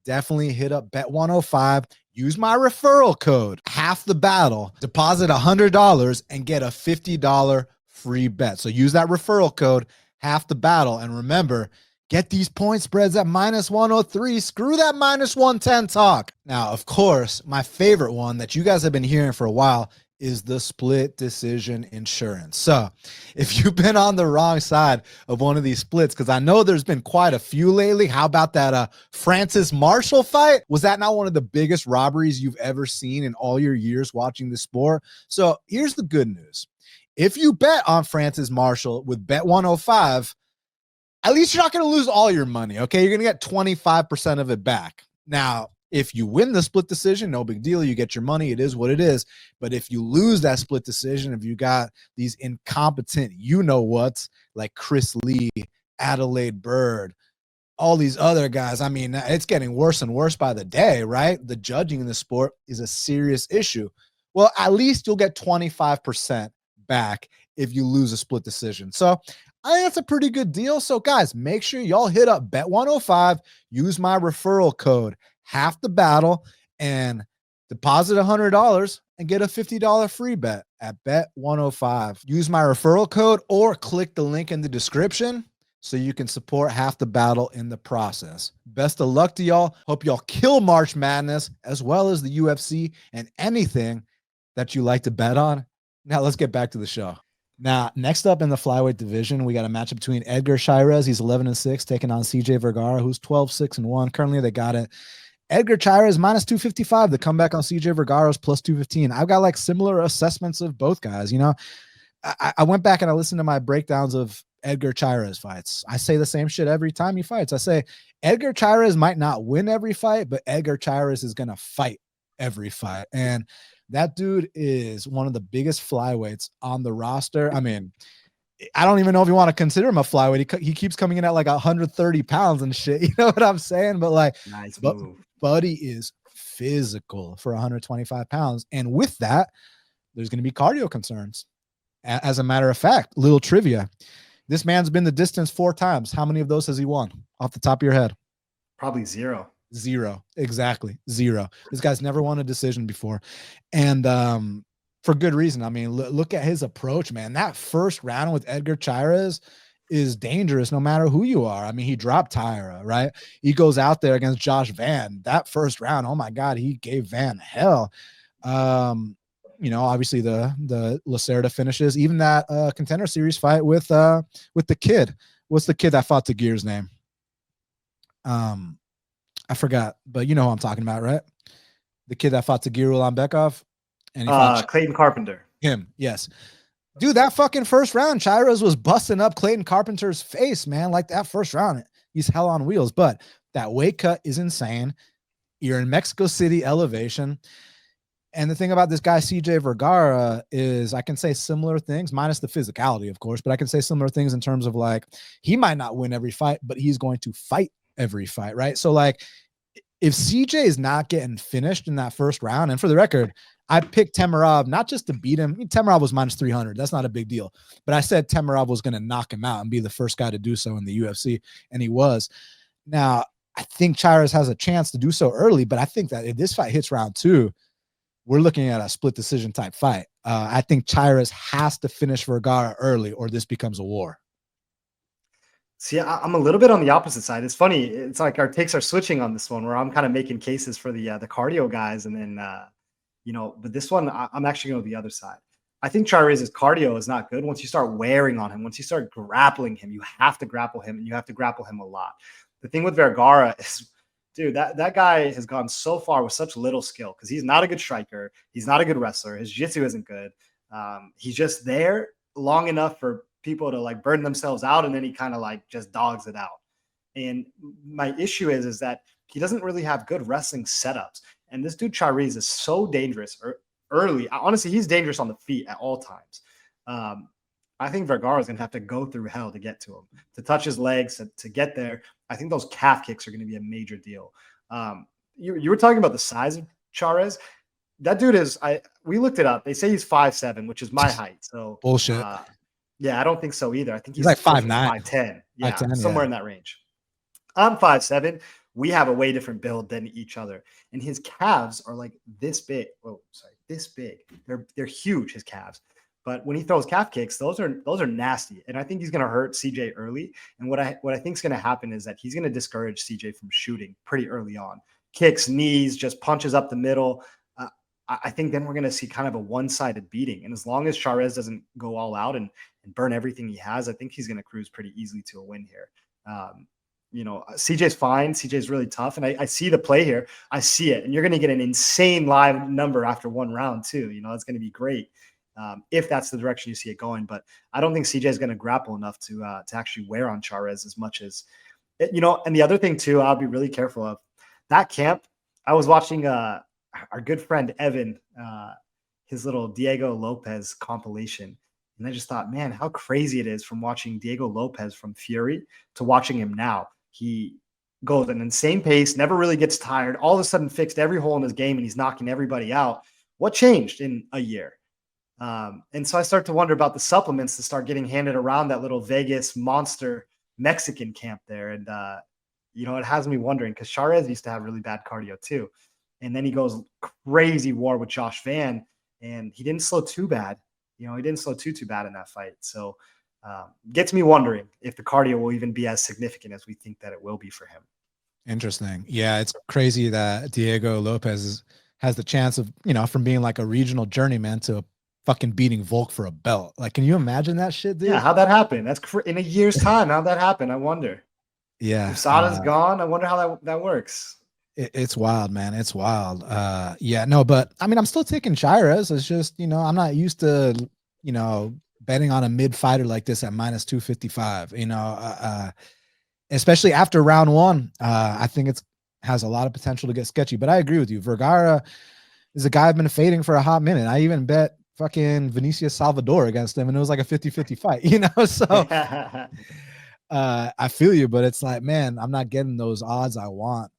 definitely hit up Bet105. Use my referral code, half the battle, deposit $100 and get a $50 free bet. So use that referral code, half the battle. And remember, get these point spreads at minus 103. Screw that minus 110 talk. Now, of course, my favorite one that you guys have been hearing for a while is the split decision insurance. So if you've been on the wrong side of one of these splits, because I know there's been quite a few lately. How about that Francis Marshall fight? Was that not one of the biggest robberies you've ever seen in all your years watching the sport? So here's the good news. If you bet on Francis Marshall with Bet105, at least you're not going to lose all your money, okay? You're going to get 25% of it back. Now, if you win the split decision, no big deal. You get your money. It is what it is. But if you lose that split decision, if you got these incompetent you-know-whats like Chris Lee, Adelaide Bird, all these other guys, I mean, it's getting worse and worse by the day, right? The judging in the sport is a serious issue. Well, at least you'll get 25% back if you lose a split decision. So I think that's a pretty good deal. So guys, make sure y'all hit up Bet105, use my referral code, half the battle, and deposit $100 and get a $50 free bet at Bet105. Use my referral code or click the link in the description so you can support half the battle in the process. Best of luck to y'all. Hope y'all kill March Madness as well as the UFC and anything that you like to bet on. Now let's get back to the show. Now, next up in the flyweight division, we got a matchup between Edgar Chairez. He's 11-6, taking on CJ Vergara, who's 12-6-1. Currently, they got it. Edgar Chairez minus 255. The comeback on CJ Vergara is plus 215. I've got like similar assessments of both guys. I went back and I listened to my breakdowns of Edgar Chairez fights. I say the same shit every time he fights. I say Edgar Chairez might not win every fight, but Edgar Chairez is going to fight every fight. And that dude is one of the biggest flyweights on the roster. I mean, I don't even know if you want to consider him a flyweight. He keeps coming in at like 130 pounds and shit. You know what I'm saying? But like, nice move. Buddy is physical for 125 pounds. And with that, there's going to be cardio concerns. As a matter of fact, little trivia. This man's been the distance 4 times. How many of those has he won off the top of your head? Probably 0. 0. Exactly. 0. This guy's never won a decision before. And for good reason. I mean, look at his approach, man. That first round with Edgar Chairez is dangerous no matter who you are. I mean, he dropped Tyra, right? He goes out there against Josh Van. That first round, oh my God, he gave Van hell. Obviously the Lacerda finishes, even that contender series fight with the kid. What's the kid that fought Tagir's name? I forgot, but you know who I'm talking about, right? The kid that fought Tagir Ulanbekov, and he fought Clayton Carpenter. Him, yes. Dude, that fucking first round, Chairez was busting up Clayton Carpenter's face, man. Like that first round, he's hell on wheels. But that weight cut is insane. You're in Mexico City elevation. And the thing about this guy, CJ Vergara, is I can say similar things, minus the physicality, of course, but I can say similar things in terms of like, he might not win every fight, but he's going to fight every fight, right? So like, if CJ is not getting finished in that first round, and for the record, I picked Temirov not just to beat him. Temirov was minus 300. That's not a big deal. But I said Temirov was going to knock him out and be the first guy to do so in the UFC, and he was. Now, I think Chairez has a chance to do so early, but I think that if this fight hits round 2, we're looking at a split decision type fight. I think Chairez has to finish Vergara early or this becomes a war. See, I'm a little bit on the opposite side. It's funny. It's like our takes are switching on this one, where I'm kind of making cases for the cardio guys, and then but this one I'm actually going to the other side. I think Chairez's cardio is not good. Once you start wearing on him, once you start grappling him, you have to grapple him, and you have to grapple him a lot. The thing with Vergara is, dude, that guy has gone so far with such little skill because he's not a good striker. He's not a good wrestler. His jiu-jitsu isn't good. He's just there long enough for people to like burn themselves out, and then he kind of like just dogs it out. And my issue is that he doesn't really have good wrestling setups. And this dude Chairez is so dangerous early. Honestly, he's dangerous on the feet at all times. I think Vergara is going to have to go through hell to get to him, to touch his legs, to get there. I think those calf kicks are going to be a major deal. You were talking about the size of Chairez. That dude is, we looked it up. They say he's 5'7", which is my height. So bullshit. Yeah, I don't think so either. I think he's like 5'9", 5'10". Yeah, 5'10", somewhere in that range. I'm 5'7". We have a way different build than each other. And his calves are like this big. Oh, sorry, this big. They're huge, his calves. But when he throws calf kicks, those are nasty. And I think he's going to hurt CJ early. And what I think is going to happen is that he's going to discourage CJ from shooting pretty early on. Kicks, knees, just punches up the middle. I think then we're going to see kind of a one-sided beating. And as long as Chairez doesn't go all out and burn everything he has, I think he's going to cruise pretty easily to a win here. CJ's fine. CJ's really tough. And I see the play here. I see it. And you're going to get an insane live number after one round too. It's going to be great if that's the direction you see it going. But I don't think CJ is going to grapple enough to actually wear on Chairez as much as, and the other thing too, I'll be really careful of that camp. I was watching our good friend Evan, his little Diego Lopez compilation. And I just thought, man, how crazy it is from watching Diego Lopez from Fury to watching him now. He goes at an insane pace, never really gets tired, all of a sudden fixed every hole in his game, and he's knocking everybody out. What changed in a year? And so I start to wonder about the supplements that start getting handed around that little Vegas monster Mexican camp there. And, it has me wondering because Chairez used to have really bad cardio too. And then he goes crazy war with Josh Van, and he didn't slow too bad. He didn't slow too bad in that fight. So gets me wondering if the cardio will even be as significant as we think that it will be for him. Interesting. Yeah, it's crazy that Diego Lopez has the chance of, from being like a regional journeyman to fucking beating Volk for a belt. Like, can you imagine that shit, dude? Yeah, how'd that happen? That's in a year's time. How'd that happen? I wonder. Yeah. If Sada's gone, I wonder how that works. It's wild, man. It's wild. Yeah, no, but I mean, I'm still taking Chairez. It's just, I'm not used to, betting on a mid fighter like this at minus 255, especially after round 1. I think it's has a lot of potential to get sketchy, but I agree with you. Vergara is a guy I've been fading for a hot minute. I even bet fucking Vinicius Salvador against him, and it was like a 50-50 fight, so I feel you, but it's like, man, I'm not getting those odds I want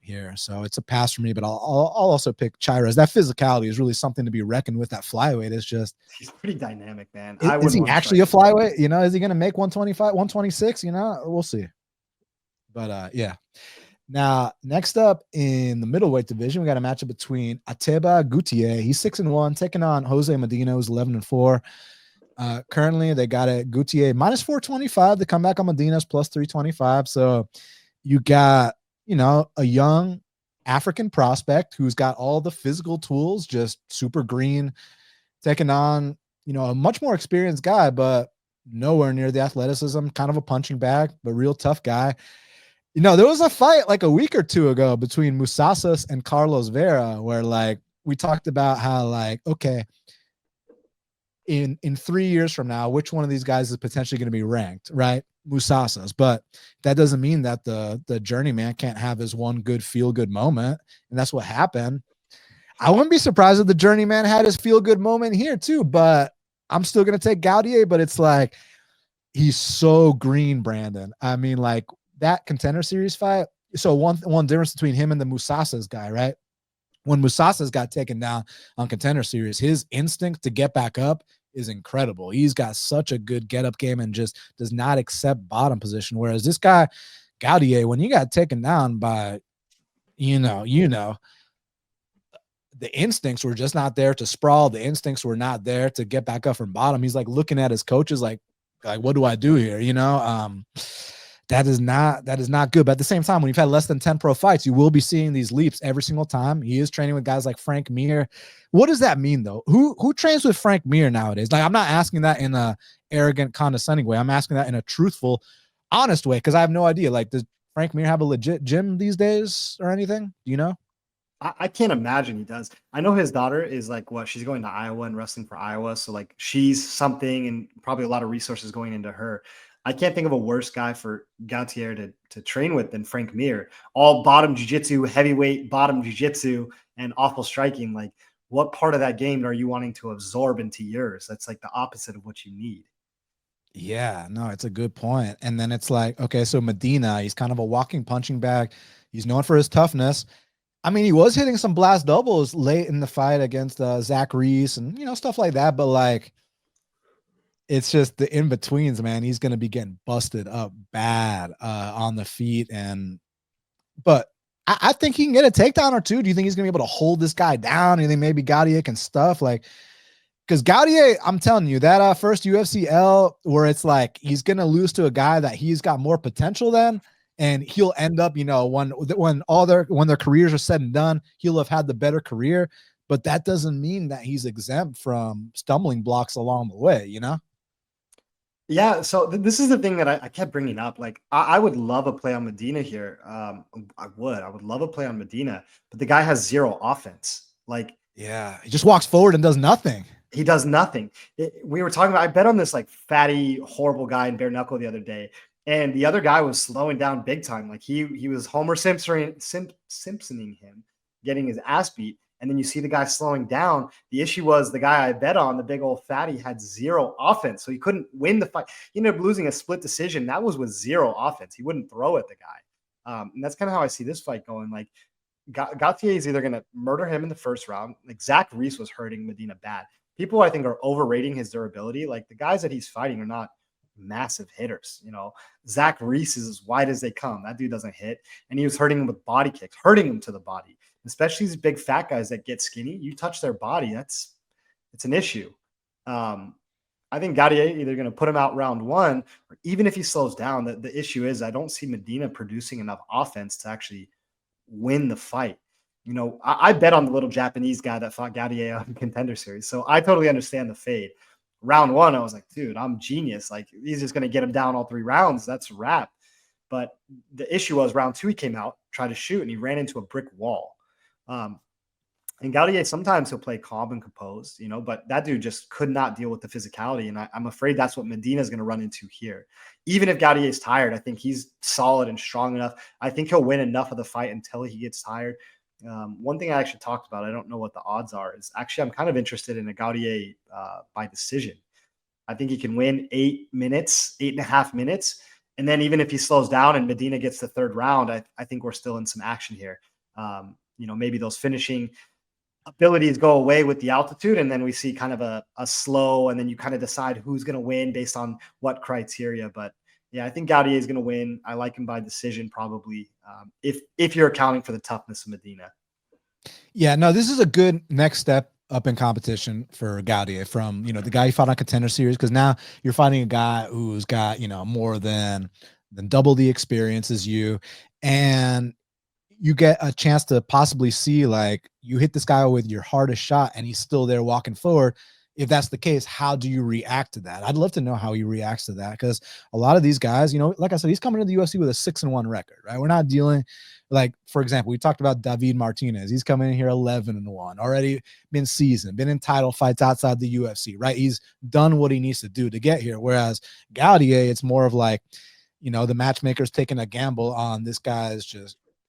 here. So it's a pass for me, but I'll also pick Chairez. That physicality is really something to be reckoned with. That flyweight is just, he's pretty dynamic, man. Is he actually a flyweight? Is he going to make 125, 126? We'll see. But yeah. Now, next up in the middleweight division, we got a matchup between Ateba Gautier. He's 6-1, taking on Jose Medina, who's 11-4. Currently, they got it Gautier minus 425. The comeback on Medina's plus 325. So you got, a young African prospect who's got all the physical tools, just super green, taking on, a much more experienced guy, but nowhere near the athleticism, kind of a punching bag, but real tough guy. There was a fight like a week or two ago between Musasas and Carlos Vera where like we talked about how like, okay, in 3 years from now, which one of these guys is potentially going to be ranked, right? Musasas. But that doesn't mean that the journeyman can't have his one good feel good moment. And that's what happened. I wouldn't be surprised if the journeyman had his feel good moment here too, but I'm still going to take Gautier, but it's like, he's so green, Brandan. I mean, like that Contender Series fight. So one difference between him and the Musasas guy, right? When Musasas got taken down on Contender Series, his instinct to get back up is incredible. He's got such a good get up game and just does not accept bottom position. Whereas this guy, Gautier, when you got taken down by, the instincts were just not there to sprawl. The instincts were not there to get back up from bottom. He's like looking at his coaches like what do I do here? That is not good. But at the same time, when you've had less than 10 pro fights, you will be seeing these leaps every single time. He is training with guys like Frank Mir. What does that mean though? Who trains with Frank Mir nowadays? Like, I'm not asking that in a arrogant, condescending way. I'm asking that in a truthful, honest way, because I have no idea. Like, does Frank Mir have a legit gym these days or anything? Do you know? I can't imagine he does. I know his daughter is like, what, she's going to Iowa and wrestling for Iowa. So like she's something, and probably a lot of resources going into her. I can't think of a worse guy for Gautier to train with than Frank Mir. All bottom jiu-jitsu, heavyweight bottom jiu-jitsu, and awful striking. Like, what part of that game are you wanting to absorb into yours? That's like the opposite of what you need. Yeah, no, it's a good point. And then it's like, okay, so Medina, he's kind of a walking punching bag. He's known for his toughness. I mean, he was hitting some blast doubles late in the fight against Zach Reese and, stuff like that. But like, it's just the in-betweens, man. He's going to be getting busted up bad on the feet. But I think he can get a takedown or two. Do you think he's going to be able to hold this guy down? Do you think maybe Gautier can stuff? Like, because Gautier, I'm telling you, that first UFC L where it's like he's going to lose to a guy that he's got more potential than, and he'll end up, when their careers are said and done, he'll have had the better career. But that doesn't mean that he's exempt from stumbling blocks along the way, Yeah, so this is the thing that I kept bringing up. Like, I would love a play on Medina here. I would love a play on Medina, but the guy has zero offense. Like, yeah, he just walks forward and does nothing. He does nothing. We were talking about, I bet on this like fatty, horrible guy in bare knuckle the other day, and the other guy was slowing down big time. Like he was Homer Simpsoning him, getting his ass beat. And then you see the guy slowing down. The issue was the guy I bet on, the big old fatty, had zero offense. So he couldn't win the fight. He ended up losing a split decision. That was with zero offense. He wouldn't throw at the guy. And that's kind of how I see this fight going. Like, Gautier is either going to murder him in the first round. Like, Zach Reese was hurting Medina bad. People, I think, are overrating his durability. Like, the guys that he's fighting are not massive hitters. Zach Reese is as wide as they come. That dude doesn't hit. And he was hurting him with body kicks, hurting him to the body. Especially these big fat guys that get skinny, you touch their body, it's an issue. I think Gautier either going to put him out round one, or even if he slows down, the issue is I don't see Medina producing enough offense to actually win the fight. I bet on the little Japanese guy that fought Gautier on Contender Series, so I totally understand the fade. Round one, I was like, dude, I'm genius. Like, he's just going to get him down all 3 rounds. That's a wrap. But the issue was round 2, he came out, tried to shoot, and he ran into a brick wall. And Gautier, sometimes he'll play calm and composed, but that dude just could not deal with the physicality. And I'm afraid that's what Medina is going to run into here. Even if Gautier is tired, I think he's solid and strong enough. I think he'll win enough of the fight until he gets tired. One thing I actually talked about, I don't know what the odds are, is actually I'm kind of interested in a Gautier by decision. I think he can win 8.5 minutes. And then even if he slows down and Medina gets the 3rd round, I think we're still in some action here. Maybe those finishing abilities go away with the altitude, and then we see kind of a slow, and then you kind of decide who's going to win based on what criteria. But yeah, I think Gautier is going to win. I like him by decision, probably, if you're accounting for the toughness of Medina. Yeah, no, this is a good next step up in competition for Gautier from, the guy you fought on Contender Series, because now you're fighting a guy who's got, more than double the experience as you, and you get a chance to possibly see, like, you hit this guy with your hardest shot and he's still there walking forward. if that's the case, how do you react to that? I'd love to know how he reacts to that, because a lot of these guys, like I said, he's coming to the UFC with a 6-1 record, right? We're not dealing, like, for example, we talked about David Martinez. He's coming in here 11-1, already been seasoned, been in title fights outside the UFC, right? He's done what he needs to do to get here. Whereas Gautier, it's more of like, the matchmaker's taking a gamble on this guy's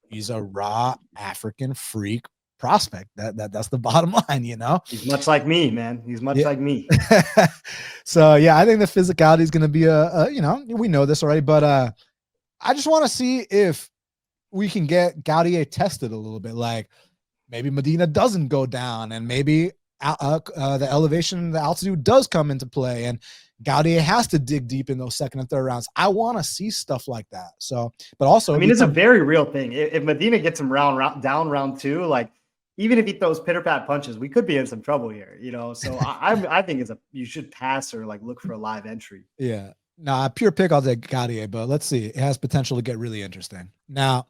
he's a raw African freak prospect. That's the bottom line, He's much like me, man. He's much like me. So yeah, I think the physicality is going to be we know this already, but I just want to see if we can get Gautier tested a little bit. Like, maybe Medina doesn't go down, and maybe the elevation, the altitude does come into play, and Gautier has to dig deep in those second and third rounds. I want to see stuff like that. So, but also, I mean, it's a very real thing. If Medina gets him down round 2, like, even if he throws pitter-pat punches, we could be in some trouble here, So I think you should pass or like look for a live entry. Yeah. No, pure pick, I'll take Gautier, but let's see. It has potential to get really interesting. Now,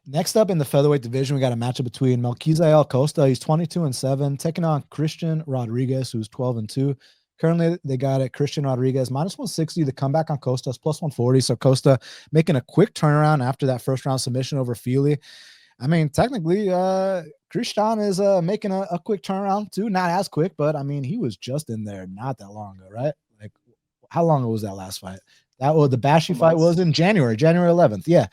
next up in the featherweight division, we got a matchup between Melq Costa. He's 22-7, taking on Christian Rodriguez, who's 12-2. Currently, they got it Christian Rodriguez -160. The comeback on Costa is +140. So Costa making a quick turnaround after that first round submission over Feely. I mean, technically, Christian is making a quick turnaround too. Not as quick, but I mean, he was just in there not that long ago, right? Like, how long ago was that last fight? That was the Bashy fight was in January 11th. Yeah.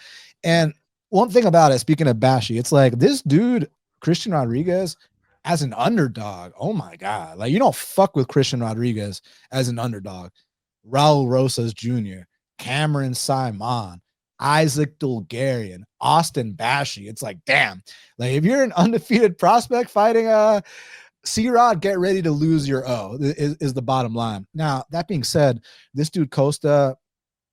And one thing about it, speaking of Bashy, it's like this dude, Christian Rodriguez, as an underdog. Oh my God. Like, you don't fuck with Christian Rodriguez as an underdog. Raul Rosas Jr., Cameron Saimon, Isaac Dulgarian, Austin Bashy. It's like, damn, like, if you're an undefeated prospect fighting C-Rod, get ready to lose your O is the bottom line. Now, that being said, this dude Costa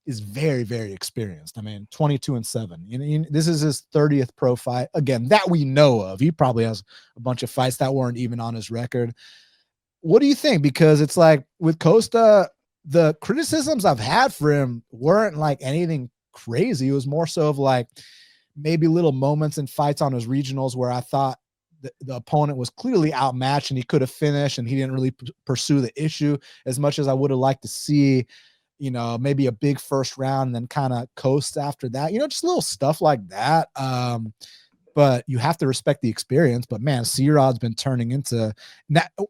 is very, very experienced. I mean, 22-7. This is his 30th pro fight. Again, that we know of. He probably has a bunch of fights that weren't even on his record. What do you think? Because it's like with Costa, the criticisms I've had for him weren't like anything crazy. It was more so of like maybe little moments in fights on his regionals where I thought the opponent was clearly outmatched and he could have finished, and he didn't really pursue the issue as much as I would have liked to see, maybe a big first round and then kind of coast after that, just little stuff like that. But you have to respect the experience. But man, C-Rod's been turning into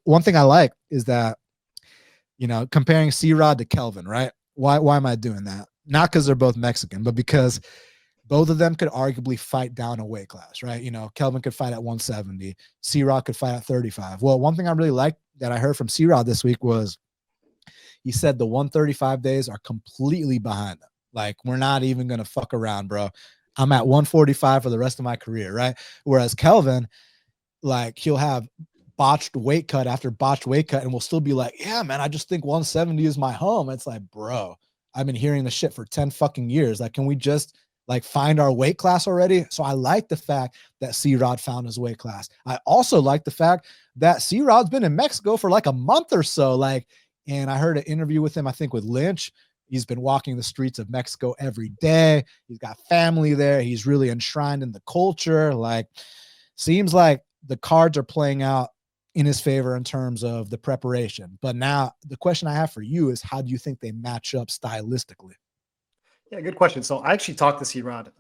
one thing I like is that, comparing C-Rod to Kelvin, right? Why am I doing that? Not because they're both Mexican, but because both of them could arguably fight down a weight class, right? Kelvin could fight at 170. C-Rod could fight at 35. Well, one thing I really liked that I heard from C-Rod this week was he said the 135 days are completely behind them. Like, we're not even going to fuck around, bro. I'm at 145 for the rest of my career, right? Whereas Kelvin, like, he'll have botched weight cut after botched weight cut and will still be like, yeah, man, I just think 170 is my home. It's like, bro, I've been hearing the shit for 10 fucking years. Like, can we just like find our weight class already? So I like the fact that C-Rod found his weight class. I also like the fact that C-Rod's been in Mexico for like a month or so. Like, and I heard an interview with him, I think with Lynch. He's been walking the streets of Mexico every day. He's got family there. He's really enshrined in the culture. Like, seems like the cards are playing out in his favor in terms of the preparation. But now the question I have for you is, how do you think they match up stylistically? Yeah, good question. So I actually talked to C-Rod.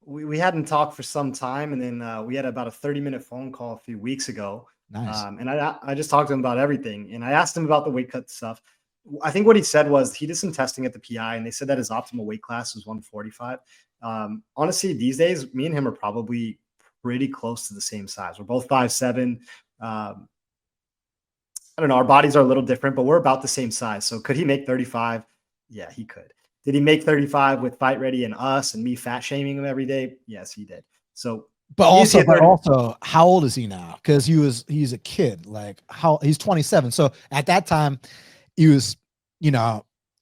We hadn't talked for some time, and then we had about a 30-minute phone call a few weeks ago. Nice. And I just talked to him about everything, and I asked him about the weight cut stuff. I think what he said was he did some testing at the PI, and they said that his optimal weight class was 145. Honestly, these days, me and him are probably pretty close to the same size. We're both 5'7". I don't know. Our bodies are a little different, but we're about the same size. So could he make 35? Yeah, he could. Did he make 35 with Fight Ready and us and me fat shaming him every day? Yes, he did. So, but also, how old is he now? Because he's a kid. Like, he's 27. So at that time, he was,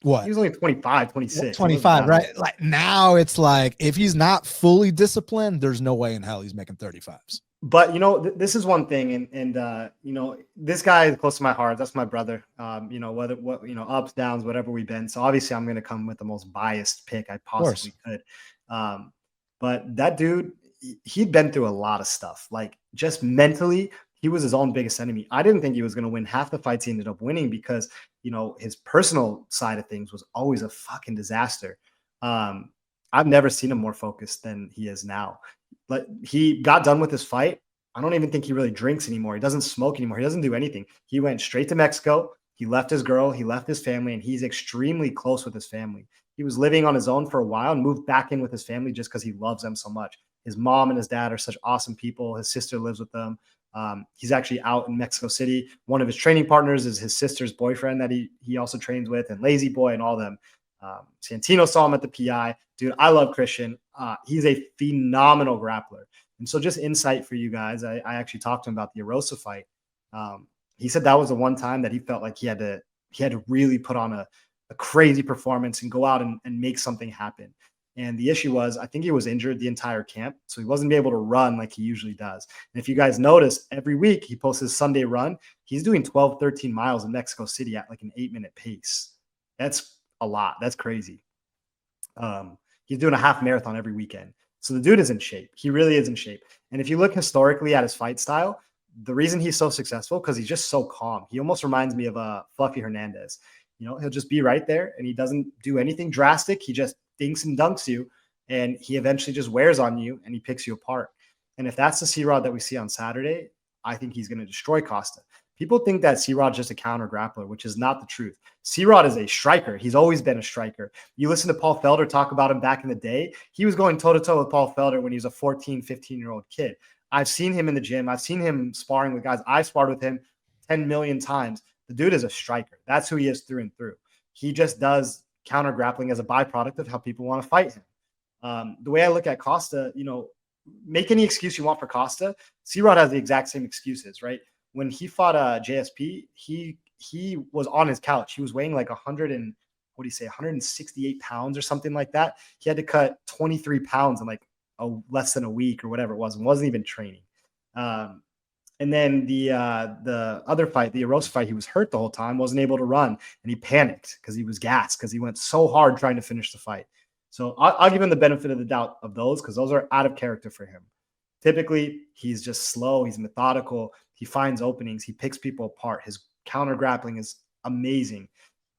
what? He was only 25, 26. 25, right? Like, now it's like, if he's not fully disciplined, there's no way in hell he's making 35s. But, this is one thing. And this guy is close to my heart. That's my brother. Ups, downs, whatever we've been. So obviously I'm going to come with the most biased pick I possibly could. But that dude, he'd been through a lot of stuff. Like, just mentally, he was his own biggest enemy. I didn't think he was going to win half the fights he ended up winning because, you know, his personal side of things was always a fucking disaster. I've never seen him more focused than he is now. But he got done with his fight. I don't even think he really drinks anymore. He doesn't smoke anymore. He doesn't do anything. He went straight to Mexico. He left his girl. He left his family, and he's extremely close with his family. He was living on his own for a while and moved back in with his family just because he loves them so much. His mom and his dad are such awesome people. His sister lives with them. He's actually out in Mexico City. One of his training partners is his sister's boyfriend that he also trains with, and Lazy Boy and all them. Santino saw him at the PI. Dude, I love Christian. He's a phenomenal grappler. And so just insight for you guys. I actually talked to him about the Erosa fight. He said that was the one time that he felt like he had to really put on a crazy performance and go out and make something happen. And the issue was, I think he was injured the entire camp, so he wasn't able to run like he usually does. And if you guys notice, every week he posts his Sunday run. He's doing 12, 13 miles in Mexico City at like an 8-minute pace. That's a lot. That's crazy. He's doing a half marathon every weekend. So the dude is in shape. He really is in shape. And if you look historically at his fight style, the reason he's so successful, because he's just so calm. He almost reminds me of Fluffy Hernandez. You know, he'll just be right there and he doesn't do anything drastic. He just dinks and dunks you, and he eventually just wears on you and he picks you apart. And if that's the C-Rod that we see on Saturday, I think he's going to destroy Costa. People think that C-Rod's just a counter grappler, which is not the truth. C-Rod is a striker. He's always been a striker. You listen to Paul Felder talk about him back in the day. He was going toe-to-toe with Paul Felder when he was a 14, 15-year-old kid. I've seen him in the gym. I've seen him sparring with guys. I've sparred with him 10 million times. The dude is a striker. That's who he is through and through. He just does counter grappling as a byproduct of how people want to fight him. The way I look at Costa, you know, make any excuse you want for Costa. C-Rod has the exact same excuses, right? When he fought JSP, he was on his couch. He was weighing like 168 pounds or something like that. He had to cut 23 pounds in like less than a week or whatever it was, and wasn't even training. And then the other fight, the Erosa fight, he was hurt the whole time, wasn't able to run, and he panicked because he was gassed because he went so hard trying to finish the fight. So I'll give him the benefit of the doubt of those because those are out of character for him. Typically, he's just slow. He's methodical. He finds openings. He picks people apart. His counter grappling is amazing.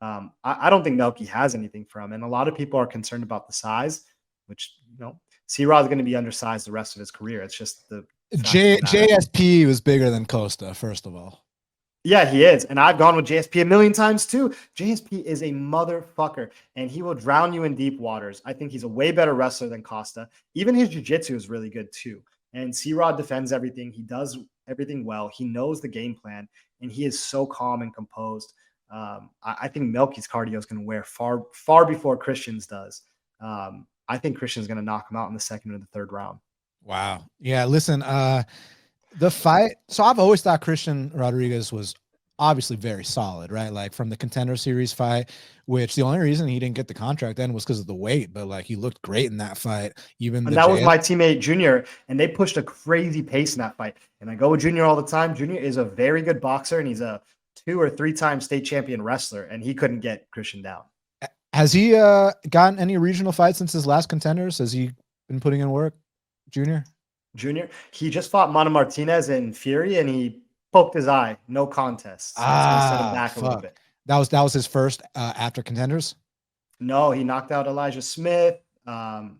I don't think Melq has anything for him. And a lot of people are concerned about the size, which, you know, C-Rod is going to be undersized the rest of his career. It's just the JSP was bigger than Costa, first of all. Yeah, he is. And I've gone with JSP a million times too. JSP is a motherfucker, and he will drown you in deep waters. I think he's a way better wrestler than Costa. Even his jiu-jitsu is really good too. And C-Rod defends everything. He does everything well. He knows the game plan, and he is so calm and composed. I think Melq's cardio is going to wear far before Christian's does. I think Christian's going to knock him out in the second or the third round. Wow. Yeah, listen, the fight. So I've always thought Christian Rodriguez was obviously very solid, right? Like from the Contender Series fight, which the only reason he didn't get the contract then was because of the weight, but like he looked great in that fight. Even and that was my teammate Junior, and they pushed a crazy pace in that fight. And I go with Junior all the time. Junior is a very good boxer, and he's a 2 or 3 time state champion wrestler, and he couldn't get Christian down. Has he gotten any regional fights since his last Contenders? Has he been putting in work, Junior? He just fought Mano Martinez in Fury, and he poked his eye. No contest. So that's gonna set him back a little bit. That was his first after Contenders? No, he knocked out Elijah Smith. So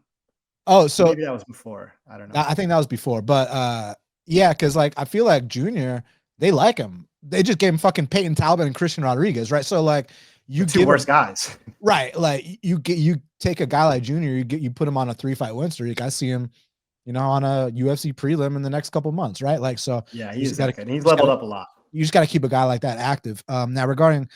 maybe that was before. I don't know. I think that was before, but yeah, because like I feel like Junior, they like him. They just gave him fucking Peyton Talbot and Christian Rodriguez, right? So like you the two worst guys, right? Like you take a guy like Junior, you put him on a 3-fight win streak. I see him, you know, on a UFC prelim in the next couple months, right? Like, so yeah, he's leveled up a lot. You just got to keep a guy like that active. Now regarding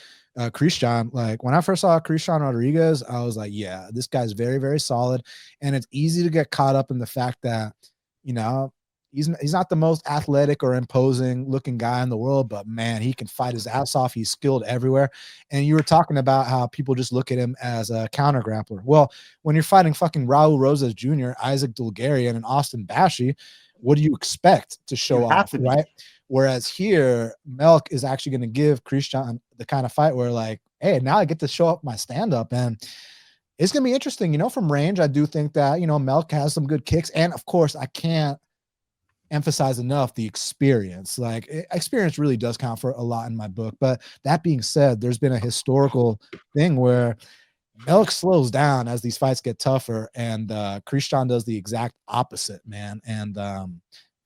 Christian, like when I first saw Christian Rodriguez, I was like, yeah, this guy's very, very solid. And it's easy to get caught up in the fact that, you know, he's not the most athletic or imposing looking guy in the world, but man, he can fight his ass off. He's skilled everywhere. And you were talking about how people just look at him as a counter grappler. Well, when you're fighting fucking Raul Rosas Jr., Isaac Dulgarian, and Austin Bashi, what do you expect to show off, right? Whereas here, Melq is actually going to give Christian the kind of fight where like, hey, now I get to show up my stand-up, and it's going to be interesting. You know, from range, I do think that, you know, Melq has some good kicks. And of course, I can't emphasize enough the experience. Like experience really does count for a lot in my book. But that being said, there's been a historical thing where Melq slows down as these fights get tougher, and Christian does the exact opposite, man. And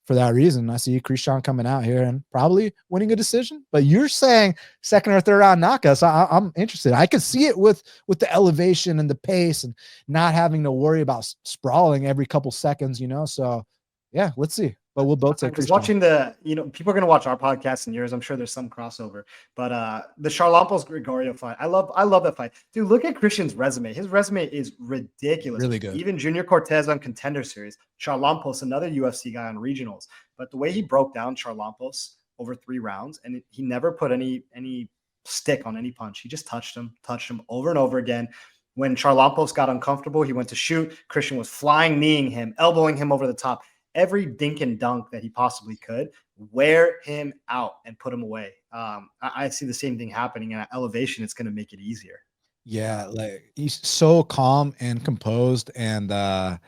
for that reason, I see Christian coming out here and probably winning a decision. But you're saying second or third round knockout, so I'm interested. I can see it with the elevation and the pace, and not having to worry about sprawling every couple seconds, you know. So yeah, let's see. But we'll both say Because watching people are going to watch our podcast and yours. I'm sure there's some crossover, but the Charlampos Gregorio fight, I love that fight, dude. Look at Christian's resume. His resume is ridiculous. Really good. Even Junior Cortez on Contender Series, Charlampos, another UFC guy on regionals. But the way he broke down Charlampos over 3 rounds, and he never put any stick on any punch. He just touched him over and over again. When Charlampos got uncomfortable, he went to shoot. Christian was flying kneeing him, elbowing him over the top. Every dink and dunk that he possibly could, wear him out and put him away. I see the same thing happening, and at elevation, it's going to make it easier. Yeah, like he's so calm and composed, and the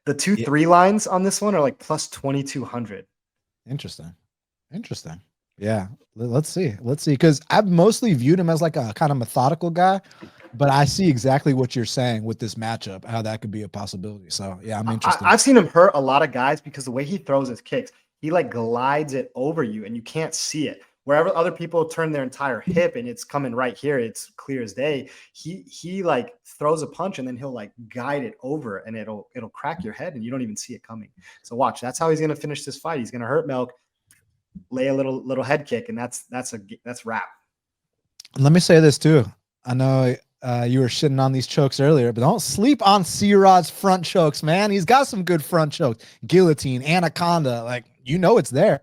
2-3 lines on this one are like plus 2,200. Interesting. Yeah, let's see, because I've mostly viewed him as like a kind of methodical guy, but I see exactly what you're saying with this matchup, how that could be a possibility. So yeah, I'm interested. I've seen him hurt a lot of guys because the way he throws his kicks, he like glides it over you and you can't see it. Wherever other people turn their entire hip and it's coming right here, it's clear as day. He like throws a punch and then he'll like guide it over and it'll crack your head and you don't even see it coming. So watch, that's how he's going to finish this fight. He's going to hurt Melq, lay a little head kick, and that's wrap. Let me say this too. I know you were shitting on these chokes earlier, but don't sleep on C-Rod's front chokes, man. He's got some good front chokes. Guillotine, anaconda, like, you know it's there.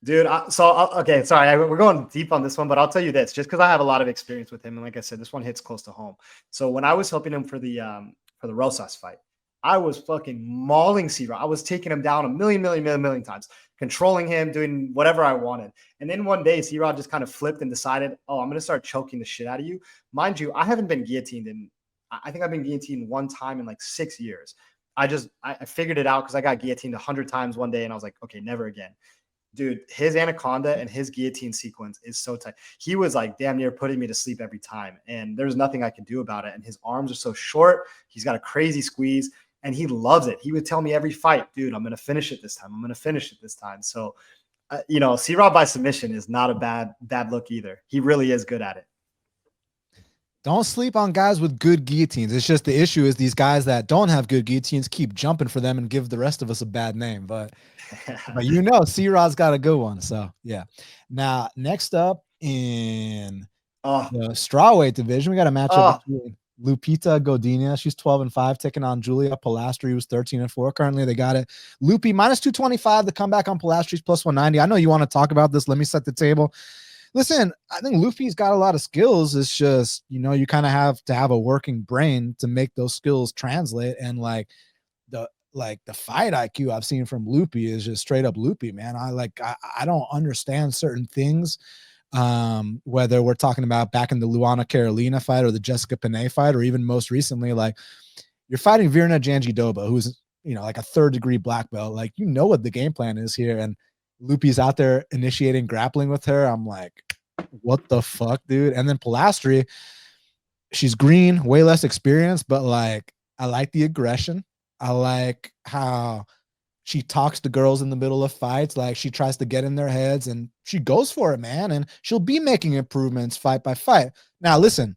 Dude, okay, sorry, we're going deep on this one, but I'll tell you this, just because I have a lot of experience with him, and like I said, this one hits close to home. So when I was helping him for the Rosas fight, I was fucking mauling C-Rod. I was taking him down a million times, controlling him, doing whatever I wanted. And then one day, C-Rod just kind of flipped and decided, oh, I'm going to start choking the shit out of you. Mind you, I haven't been guillotined I think I've been guillotined one time in like 6 years. I figured it out because I got guillotined 100 times one day, and I was like, okay, never again. Dude, his anaconda and his guillotine sequence is so tight. He was like damn near putting me to sleep every time, and there's nothing I could do about it. And his arms are so short. He's got a crazy squeeze. And he loves it. He would tell me every fight, dude, I'm going to finish it this time. So, C-Rod by submission is not a bad look either. He really is good at it. Don't sleep on guys with good guillotines. It's just the issue is these guys that don't have good guillotines keep jumping for them and give the rest of us a bad name. But C-Rod's got a good one. So, yeah. Now, next up in the strawweight division, we got a matchup between Lupita Godinez, she's 12-5, taking on Julia Pilastri, who's 13-4. Currently, they got it. Loopy minus 225. The comeback on Pilastri's plus 190. I know you want to talk about this. Let me set the table. Listen, I think Loopy's got a lot of skills. It's just, you kind of have to have a working brain to make those skills translate. And the fight IQ I've seen from Loopy is just straight up Loopy, man. I don't understand certain things. Whether we're talking about back in the Luana Carolina fight or the Jessica Panay fight, or even most recently, like you're fighting Virna Janjidoba, who's, like a 3rd-degree black belt. Like, what the game plan is here. And Loopy's out there initiating grappling with her. I'm like, what the fuck, dude? And then Pilastri, she's green, way less experienced, but like, I like the aggression. I like how she talks to girls in the middle of fights. Like, she tries to get in their heads and she goes for it, man. And she'll be making improvements fight by fight. Now, listen,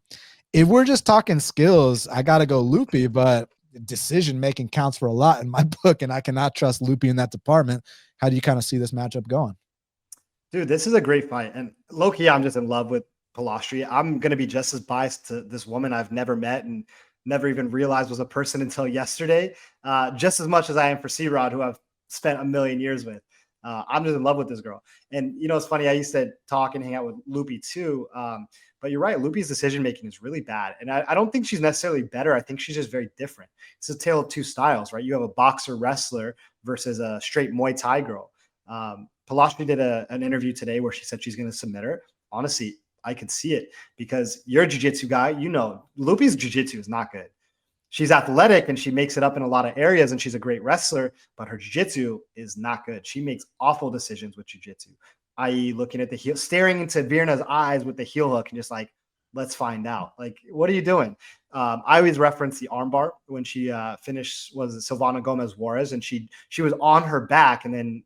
if we're just talking skills, I got to go Loopy, but decision-making counts for a lot in my book, and I cannot trust Loopy in that department. How do you kind of see this matchup going? Dude, this is a great fight. And low-key, I'm just in love with Pilastri. I'm going to be just as biased to this woman I've never met and never even realized was a person until yesterday, just as much as I am for C-Rod, who I've spent a million years with. I'm just in love with this girl. And, it's funny. I used to talk and hang out with Loopy too. But you're right. Loopy's decision-making is really bad. And I don't think she's necessarily better. I think she's just very different. It's a tale of two styles, right? You have a boxer wrestler versus a straight Muay Thai girl. Pilastri did an interview today where she said she's going to submit her. Honestly, I could see it because you're a jiu-jitsu guy. Loopy's jiu-jitsu is not good. she's athletic and she makes it up in a lot of areas and she's a great wrestler, but her jiu-jitsu is not good. She makes awful decisions with jiu-jitsu, i.e. looking at the heel, staring into Virna's eyes with the heel hook and just like, let's find out. Like, what are you doing? I always reference the armbar when she finished, was it Silvana Gomez Juarez, and she was on her back and then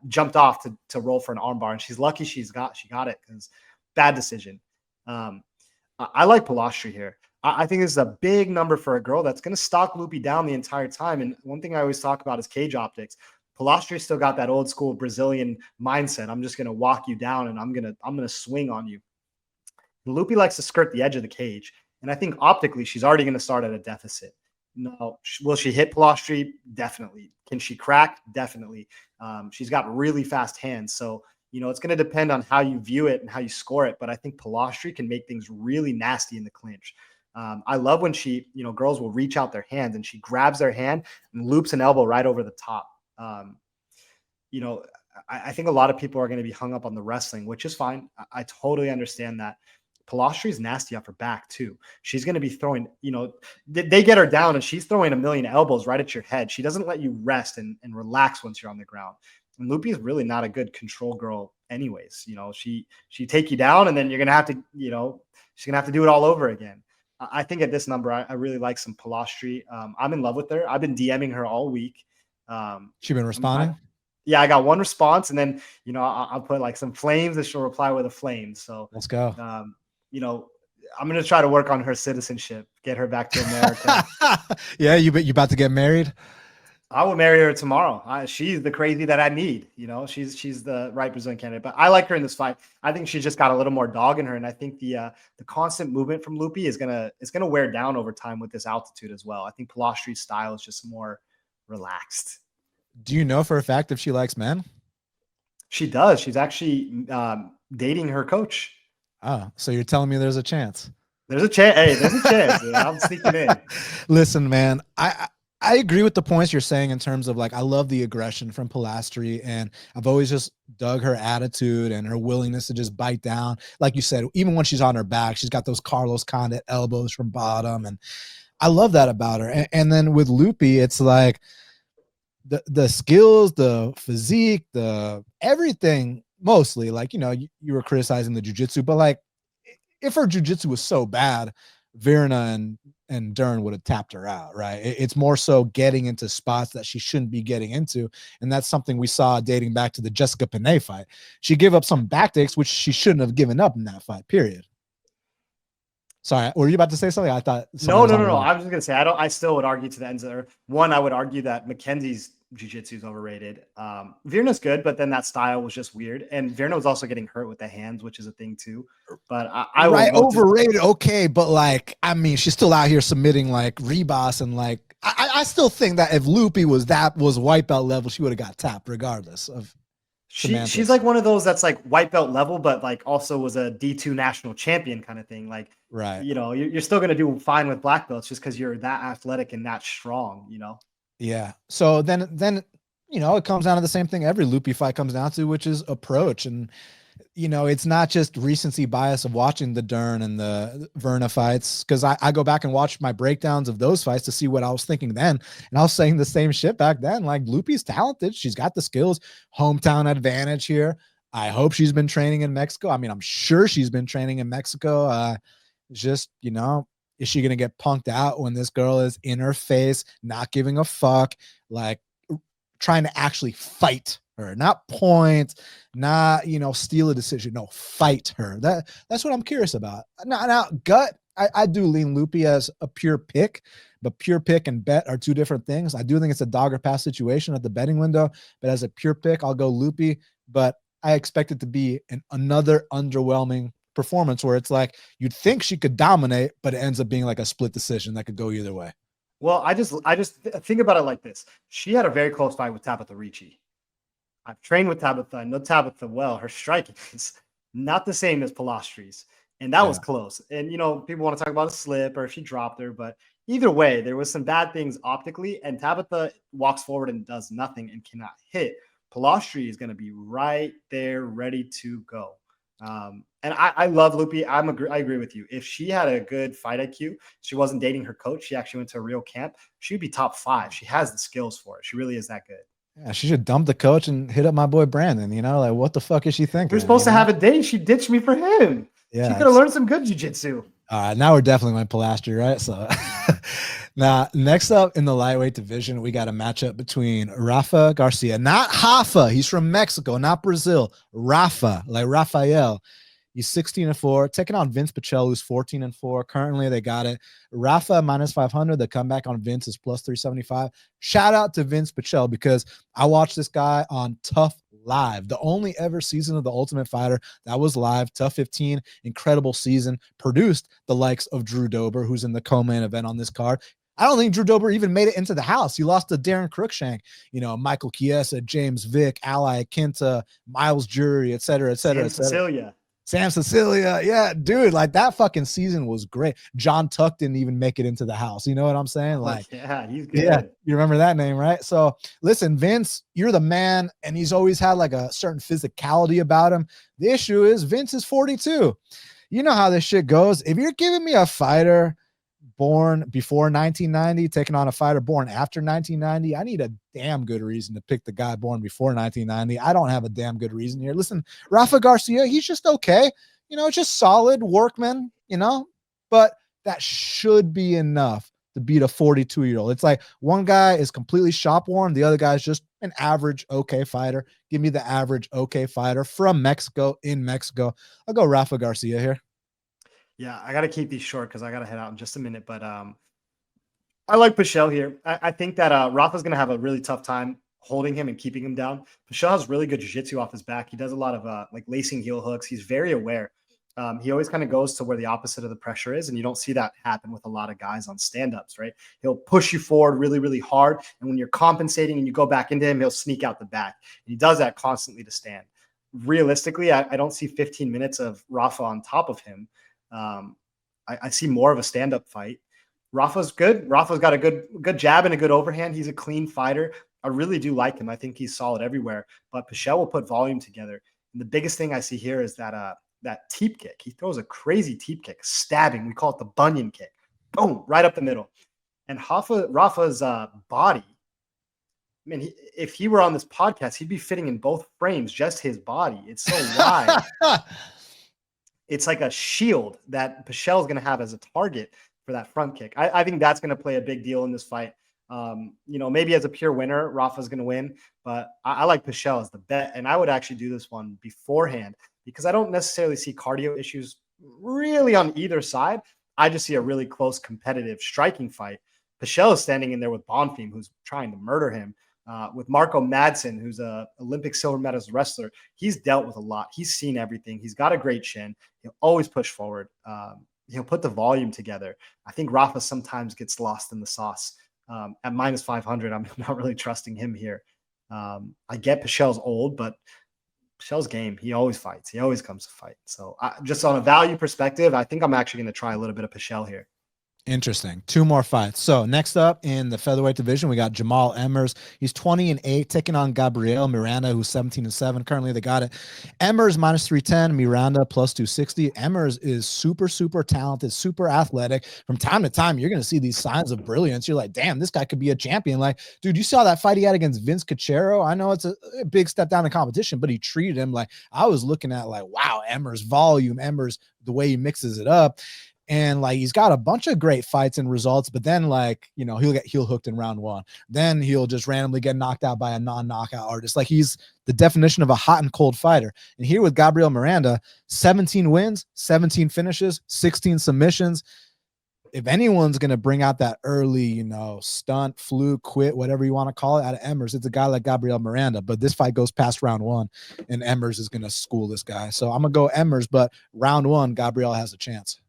jumped off to roll for an armbar, and she's lucky she got it, because bad decision. I like Polastri here. I think this is a big number for a girl that's going to stalk Loopy down the entire time. And one thing I always talk about is cage optics. Polastri still got that old school Brazilian mindset. I'm just going to walk you down and I'm going to swing on you. Loopy likes to skirt the edge of the cage. And I think optically, she's already going to start at a deficit. No, will she hit Polastri? Definitely. Can she crack? Definitely. She's got really fast hands. So, it's going to depend on how you view it and how you score it. But I think Polastri can make things really nasty in the clinch. I love when she, girls will reach out their hands and she grabs their hand and loops an elbow right over the top. I think a lot of people are going to be hung up on the wrestling, which is fine. I totally understand that. Polastri is nasty off her back too. She's going to be throwing, they get her down and she's throwing a million elbows right at your head. She doesn't let you rest and relax once you're on the ground. And Loopy is really not a good control girl anyways. She take you down and then you're going to have to, she's going to have to do it all over again. I think at this number, I really like some Polastri. I'm in love with her. I've been DMing her all week. She been responding? Yeah, I got one response, and then I'll put like some flames, and she'll reply with a flame. So let's go. I'm gonna try to work on her citizenship, get her back to America. Yeah, you about to get married? I will marry her tomorrow. She's the crazy that I need. She's the right Brazilian candidate. But I like her in this fight. I think she's just got a little more dog in her, and I think the constant movement from Loopy is gonna wear down over time with this altitude as well. I think Polastri's style is just more relaxed. Do you know for a fact if she likes men? She does. She's actually dating her coach. Oh, so you're telling me there's a chance? There's a chance. Hey, there's a chance. I'm sneaking in. Listen, man, I agree with the points you're saying in terms of like, I love the aggression from Polastri, and I've always just dug her attitude and her willingness to just bite down. Like you said, even when she's on her back, she's got those Carlos Condit elbows from bottom. And I love that about her. And then with Loopy, it's like the skills, the physique, the everything, mostly like, you were criticizing the jiu-jitsu, but like if her jiu-jitsu was so bad, Virna and Dern would have tapped her out, right? It's more so getting into spots that she shouldn't be getting into. And that's something we saw dating back to the Jessica Panay fight. She gave up some back takes, which she shouldn't have given up in that fight, period. Sorry, were you about to say something? I thought. No. I was just going to say, I still would argue to the ends of there. One, I would argue that Mackenzie's jiu-jitsu is overrated. Virna's good, but then that style was just weird. And Virna was also getting hurt with the hands, which is a thing too. But I right, overrated, okay, but like, I mean, she's still out here submitting like Rebos, and like, I still think that if Loopy was white belt level, she would have got tapped regardless of. She's like one of those that's like white belt level, but like also was a D2 national champion kind of thing. Like, right, you're still gonna do fine with black belts just because you're that athletic and that strong. Yeah. So then it comes down to the same thing every Loopy fight comes down to, which is approach. And it's not just recency bias of watching the Dern and the Virna fights, because I go back and watch my breakdowns of those fights to see what I was thinking then. And I was saying the same shit back then. Like, Loopy's talented. She's got the skills, hometown advantage here. I hope she's been training in Mexico. I mean, I'm sure she's been training in Mexico. Just, is she going to get punked out when this girl is in her face, not giving a fuck, like trying to actually fight her, not point, not, steal a decision. No, fight her. That's what I'm curious about. Now gut, I do lean Loopy as a pure pick, but pure pick and bet are two different things. I do think it's a dog or pass situation at the betting window, but as a pure pick, I'll go Loopy, but I expect it to be another underwhelming performance where it's like you'd think she could dominate, but it ends up being like a split decision that could go either way. Well, I just think about it like this. She had a very close fight with Tabitha Ricci. I've trained with Tabitha. I know Tabitha well. Her striking is not the same as Polastri's, and that was close. And people want to talk about a slip or if she dropped her, but either way, there was some bad things optically. And Tabitha walks forward and does nothing and cannot hit. Polastri is going to be right there, ready to go. And I love Loopy. I agree with you. If she had a good fight IQ, she wasn't dating her coach. She actually went to a real camp. She'd be top 5. She has the skills for it. She really is that good. Yeah, she should dump the coach and hit up my boy Brandan. Like what the fuck is she thinking? We're supposed to have a date. She ditched me for him. She Yeah. could have learned some good jiu-jitsu. All right, now we're definitely going Pilastre, right? So now next up in the lightweight division, we got a matchup between Rafa Garcia, not Rafa. He's from Mexico, not Brazil. Rafa, like Rafael. He's 16-4, taking on Vince Pichel, who's 14-4. Currently, they got it. Rafa minus 500. The comeback on Vince is plus 375. Shout out to Vince Pichel because I watched this guy on Tough Live, the only ever season of The Ultimate Fighter that was live. Tough 15, incredible season. Produced the likes of Drew Dober, who's in the co-main event on this card. I don't think Drew Dober even made it into the house. He lost to Darren Cruikshank, Michael Chiesa, James Vick, Ally Quinta, Miles Jury, et cetera, et cetera, et cetera. Sam Cecilia. Yeah, dude, like that fucking season was great. John Tuck didn't even make it into the house. You know what I'm saying? Like, yeah, he's good. Yeah, you remember that name, right? So listen, Vince, you're the man, and he's always had like a certain physicality about him. The issue is Vince is 42. You know how this shit goes. If you're giving me a fighter born before 1990 taking on a fighter born after 1990, I need a damn good reason to pick the guy born before 1990. I don't have a damn good reason here. Listen, Rafa Garcia, he's just okay, just solid workman, but that should be enough to beat a 42-year-old. It's like one guy is completely shop worn, the other guy is just an average okay fighter. Give me the average okay fighter from Mexico in Mexico. I'll go Rafa Garcia here. Yeah, I got to keep these short because I got to head out in just a minute. But I like Pichel here. I think that Rafa's going to have a really tough time holding him and keeping him down. Pichel has really good jiu-jitsu off his back. He does a lot of like lacing heel hooks. He's very aware. He always kind of goes to where the opposite of the pressure is, and you don't see that happen with a lot of guys on stand-ups, right? He'll push you forward really, really hard, and when you're compensating and you go back into him, he'll sneak out the back. And he does that constantly to stand. Realistically, I don't see 15 minutes of Rafa on top of him. I see more of a stand-up fight. Rafa's good. Rafa's got a good jab and a good overhand. He's a clean fighter. I really do like him. I think he's solid everywhere. But Pichel will put volume together. And the biggest thing I see here is that teep kick. He throws a crazy teep kick, stabbing. We call it the bunion kick. Boom, right up the middle. And Rafa's body. I mean, if he were on this podcast, he'd be fitting in both frames, just his body. It's so wide. It's like a shield that Pichel is going to have as a target for that front kick. I think that's going to play a big deal in this fight. Maybe as a pure winner, Rafa's going to win, but I like Pichel as the bet. And I would actually do this one beforehand because I don't necessarily see cardio issues really on either side. I just see a really close competitive striking fight. Pichel is standing in there with Bonfim, who's trying to murder him. With Marco Madsen, who's a Olympic silver medalist wrestler. He's dealt with a lot. He's seen everything. He's got a great chin. He'll always push forward. He'll put the volume together. I think Rafa sometimes gets lost in the sauce. At minus 500, I'm not really trusting him here. I get Pichel's old, but Pichel's game. He always fights. He always comes to fight. So just on a value perspective, I think I'm actually going to try a little bit of Pichel here. Interesting. 2 more fights. So next up in the featherweight division, we got Jamal Emmers. He's 20-8, taking on Gabriel Miranda, who's 17-7. Currently, they got it. Emmers minus 310, Miranda plus 260. Emmers is super, super talented, super athletic. From time to time, you're going to see these signs of brilliance. You're like, damn, this guy could be a champion. Like, dude, you saw that fight he had against Vince Cachero. I know it's a big step down in competition, but he treated him like I was looking at like, wow, Emmers volume, Emmers, the way he mixes it up. And like he's got a bunch of great fights and results, but then he'll get heel hooked in round 1. Then he'll just randomly get knocked out by a non-knockout artist. Like he's the definition of a hot and cold fighter. And here with Gabriel Miranda, 17 wins, 17 finishes, 16 submissions. If anyone's going to bring out that early, stunt, fluke, quit, whatever you want to call it out of Emmers, it's a guy like Gabriel Miranda. But this fight goes past round 1 and Emmers is going to school this guy. So I'm going to go Emmers, but round 1, Gabriel has a chance.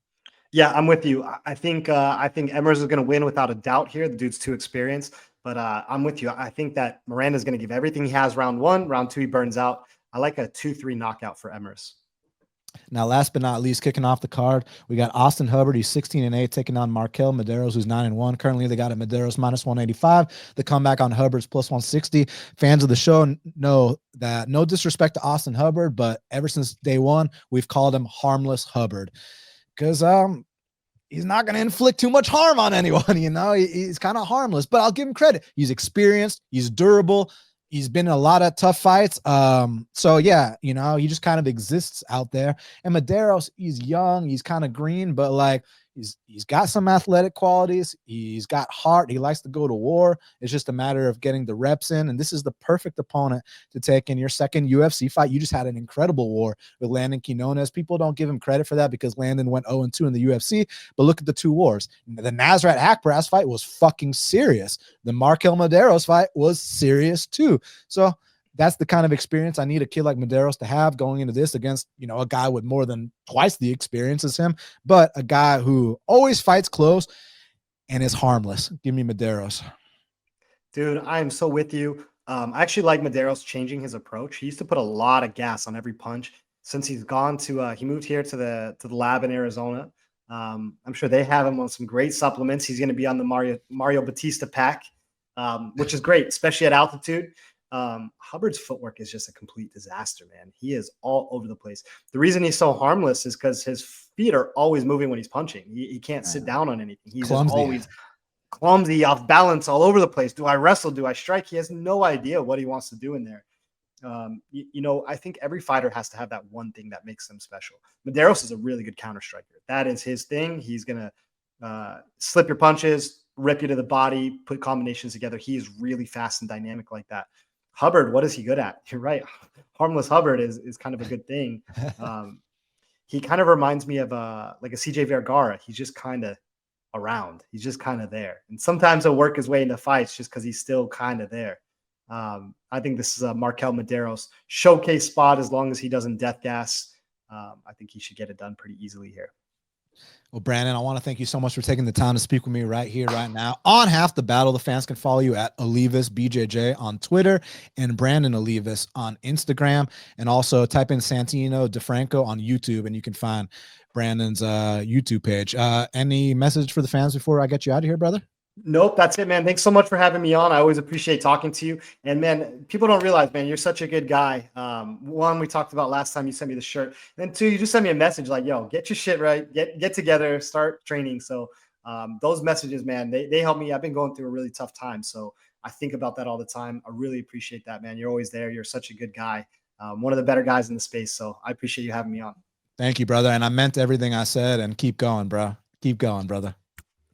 Yeah, I'm with you. I think Emmers is going to win without a doubt here. The dude's too experienced, but I'm with you. I think that Miranda is going to give everything he has round 1. Round 2, he burns out. I like a 2-3 knockout for Emmers. Now, last but not least, kicking off the card, we got Austin Hubbard. He's 16-8, taking on Markel Medeiros, who's 9-1. Currently, they got a Medeiros minus 185. The comeback on Hubbard's plus 160. Fans of the show know that no disrespect to Austin Hubbard, but ever since day one, we've called him Harmless Hubbard because he's not going to inflict too much harm on anyone. You know, he's kind of harmless, but I'll give him credit. He's experienced. He's durable. He's been in a lot of tough fights. So yeah, you know, he just kind of exists out there. And Medeiros, he's young, he's kind of green, but like he's got some athletic qualities. He's got heart. He likes to go to war. It's just a matter of getting the reps in. And this is the perfect opponent to take in your second UFC fight. You just had an incredible war with Landon Quinones. People don't give him credit for that because Landon went 0-2 in the UFC. But look at the two wars. The Nasrat Akbaras fight was fucking serious. The Markel Medeiros fight was serious too. So that's the kind of experience I need a kid like Medeiros to have going into this against, you know, a guy with more than twice the experience as him, but a guy who always fights close and is harmless. Give me Medeiros. Dude, I am so with you. I actually like Medeiros changing his approach. He used to put a lot of gas on every punch. Since he's gone to, he moved here to the lab in Arizona. I'm sure they have him on some great supplements. He's going to be on the Mario Batista pack, which is great, especially at altitude. Hubbard's footwork is just a complete disaster, man. He is all over the place. The reason he's so harmless is because his feet are always moving when he's punching. He can't sit down on anything. He's always clumsy, off balance, all over the place. Do I wrestle? Do I strike? He has no idea what he wants to do in there. You know, I think every fighter has to have that one thing that makes them special. Medeiros is a really good counter striker. That is his thing. He's going to slip your punches, rip you to the body, put combinations together. He is really fast and dynamic like that. Hubbard, what is he good at? You're right. Harmless Hubbard is kind of a good thing. He kind of reminds me of like a CJ Vergara. He's just kind of around. He's just kind of there. And sometimes he'll work his way into fights just because he's still kind of there. I think this is a Markel Medeiros showcase spot as long as he doesn't death gas. I think he should get it done pretty easily here. Well, Brandon, I want to thank you so much for taking the time to speak with me right here, right now on Half the Battle. The fans can follow you at Olivas BJJ on Twitter and Brandan Olivas on Instagram. And also type in Santino DeFranco on YouTube and you can find Brandon's YouTube page. Any message for the fans before I get you out of here, brother? Nope, that's it, man. Thanks so much for having me on. I always appreciate talking to you. And man, people don't realize, man, you're such a good guy. One, we talked about last time you sent me the shirt. And then two, you just sent me a message like, yo, get your shit right, get together, start training. So those messages, man, they help me. I've been going through a really tough time. So I think about that all the time. I really appreciate that, man. You're always there. You're such a good guy. One of the better guys in the space. So I appreciate you having me on. Thank you, brother. And I meant everything I said and keep going, bro. Keep going, brother.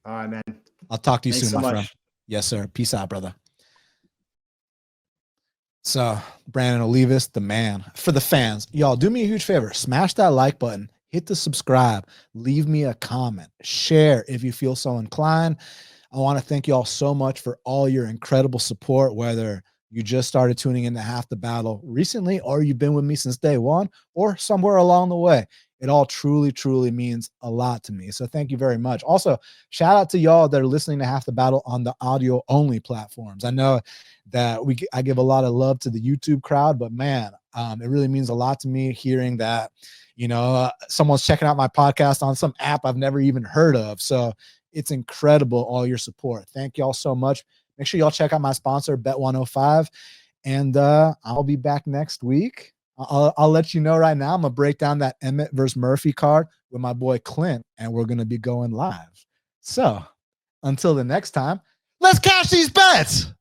All right, man. I'll talk to you Thanks soon, so my much. friend. Yes, sir. Peace out, brother. So, Brandan Olivas, the man. For the fans, y'all, do me a huge favor. Smash that like button. Hit the subscribe. Leave me a comment. Share if you feel so inclined. I want to thank y'all so much for all your incredible support, whether you just started tuning into Half the Battle recently or you've been with me since day one or somewhere along the way. It all truly, truly means a lot to me. So thank you very much. Also, shout out to y'all that are listening to Half the Battle on the audio only platforms. I know that I give a lot of love to the YouTube crowd, but man, it really means a lot to me hearing that, you know, someone's checking out my podcast on some app I've never even heard of. So it's incredible, all your support. Thank y'all so much. Make sure y'all check out my sponsor, Bet105, and I'll be back next week. I'll let you know right now. I'm going to break down that Emmett versus Murphy card with my boy Clint, and we're going to be going live. So until the next time, let's cash these bets.